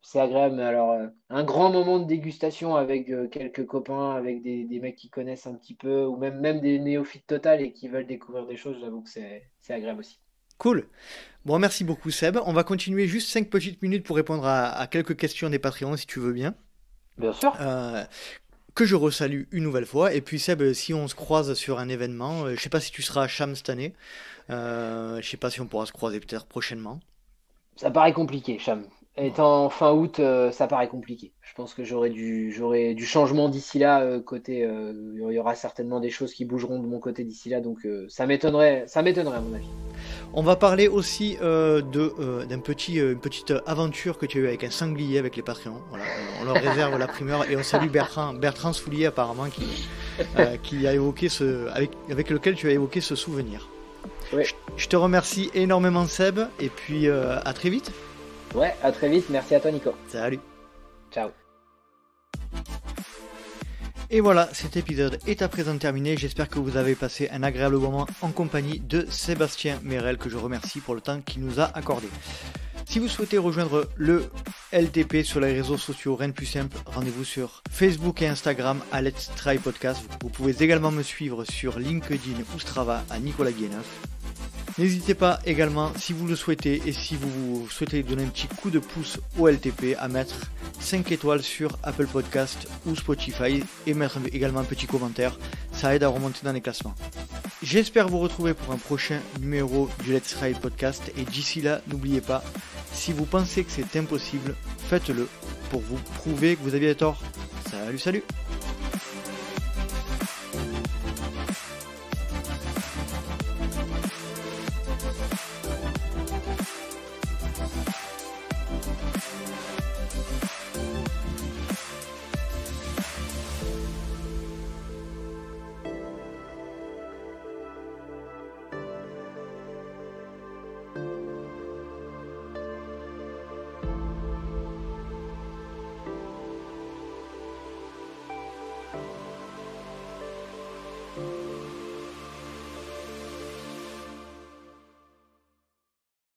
c'est agréable. Mais alors, un grand moment de dégustation avec quelques copains, avec des mecs qui connaissent un petit peu, ou même des néophytes total et qui veulent découvrir des choses, j'avoue que c'est agréable aussi. Cool. Bon, merci beaucoup Seb. On va continuer juste 5 petites minutes pour répondre à quelques questions des Patreons si tu veux bien. Bien sûr. Que je resalue une nouvelle fois. Et puis Seb, si on se croise sur un événement, je sais pas si tu seras à Cham cette année. Je sais pas si on pourra se croiser peut-être prochainement. Ça paraît compliqué, Cham. Étant fin août, ça paraît compliqué. Je pense que j'aurai du changement d'ici là, côté. Il y aura certainement des choses qui bougeront de mon côté d'ici là, donc ça m'étonnerait à mon avis. On va parler aussi une petite aventure que tu as eue avec un sanglier avec les Patreons. Voilà, on leur réserve la primeur et on salue Bertrand Soulier apparemment qui a évoqué avec lequel tu as évoqué ce souvenir. Ouais. Je te remercie énormément Seb et puis à très vite. Ouais, à très vite. Merci à toi Nico. Salut. Ciao. Et voilà, cet épisode est à présent terminé. J'espère que vous avez passé un agréable moment en compagnie de Sébastien Merel, que je remercie pour le temps qu'il nous a accordé. Si vous souhaitez rejoindre le LTP sur les réseaux sociaux, rien de plus simple, rendez-vous sur Facebook et Instagram à Let's Try Podcast. Vous pouvez également me suivre sur LinkedIn ou Strava à Nicolas Guéneuf. N'hésitez pas également, si vous le souhaitez et si vous souhaitez donner un petit coup de pouce au LTP, à mettre 5 étoiles sur Apple Podcast ou Spotify et mettre également un petit commentaire. Ça aide à remonter dans les classements. J'espère vous retrouver pour un prochain numéro du Let's Ride Podcast et d'ici là, n'oubliez pas, si vous pensez que c'est impossible, faites-le pour vous prouver que vous aviez tort. Salut, salut!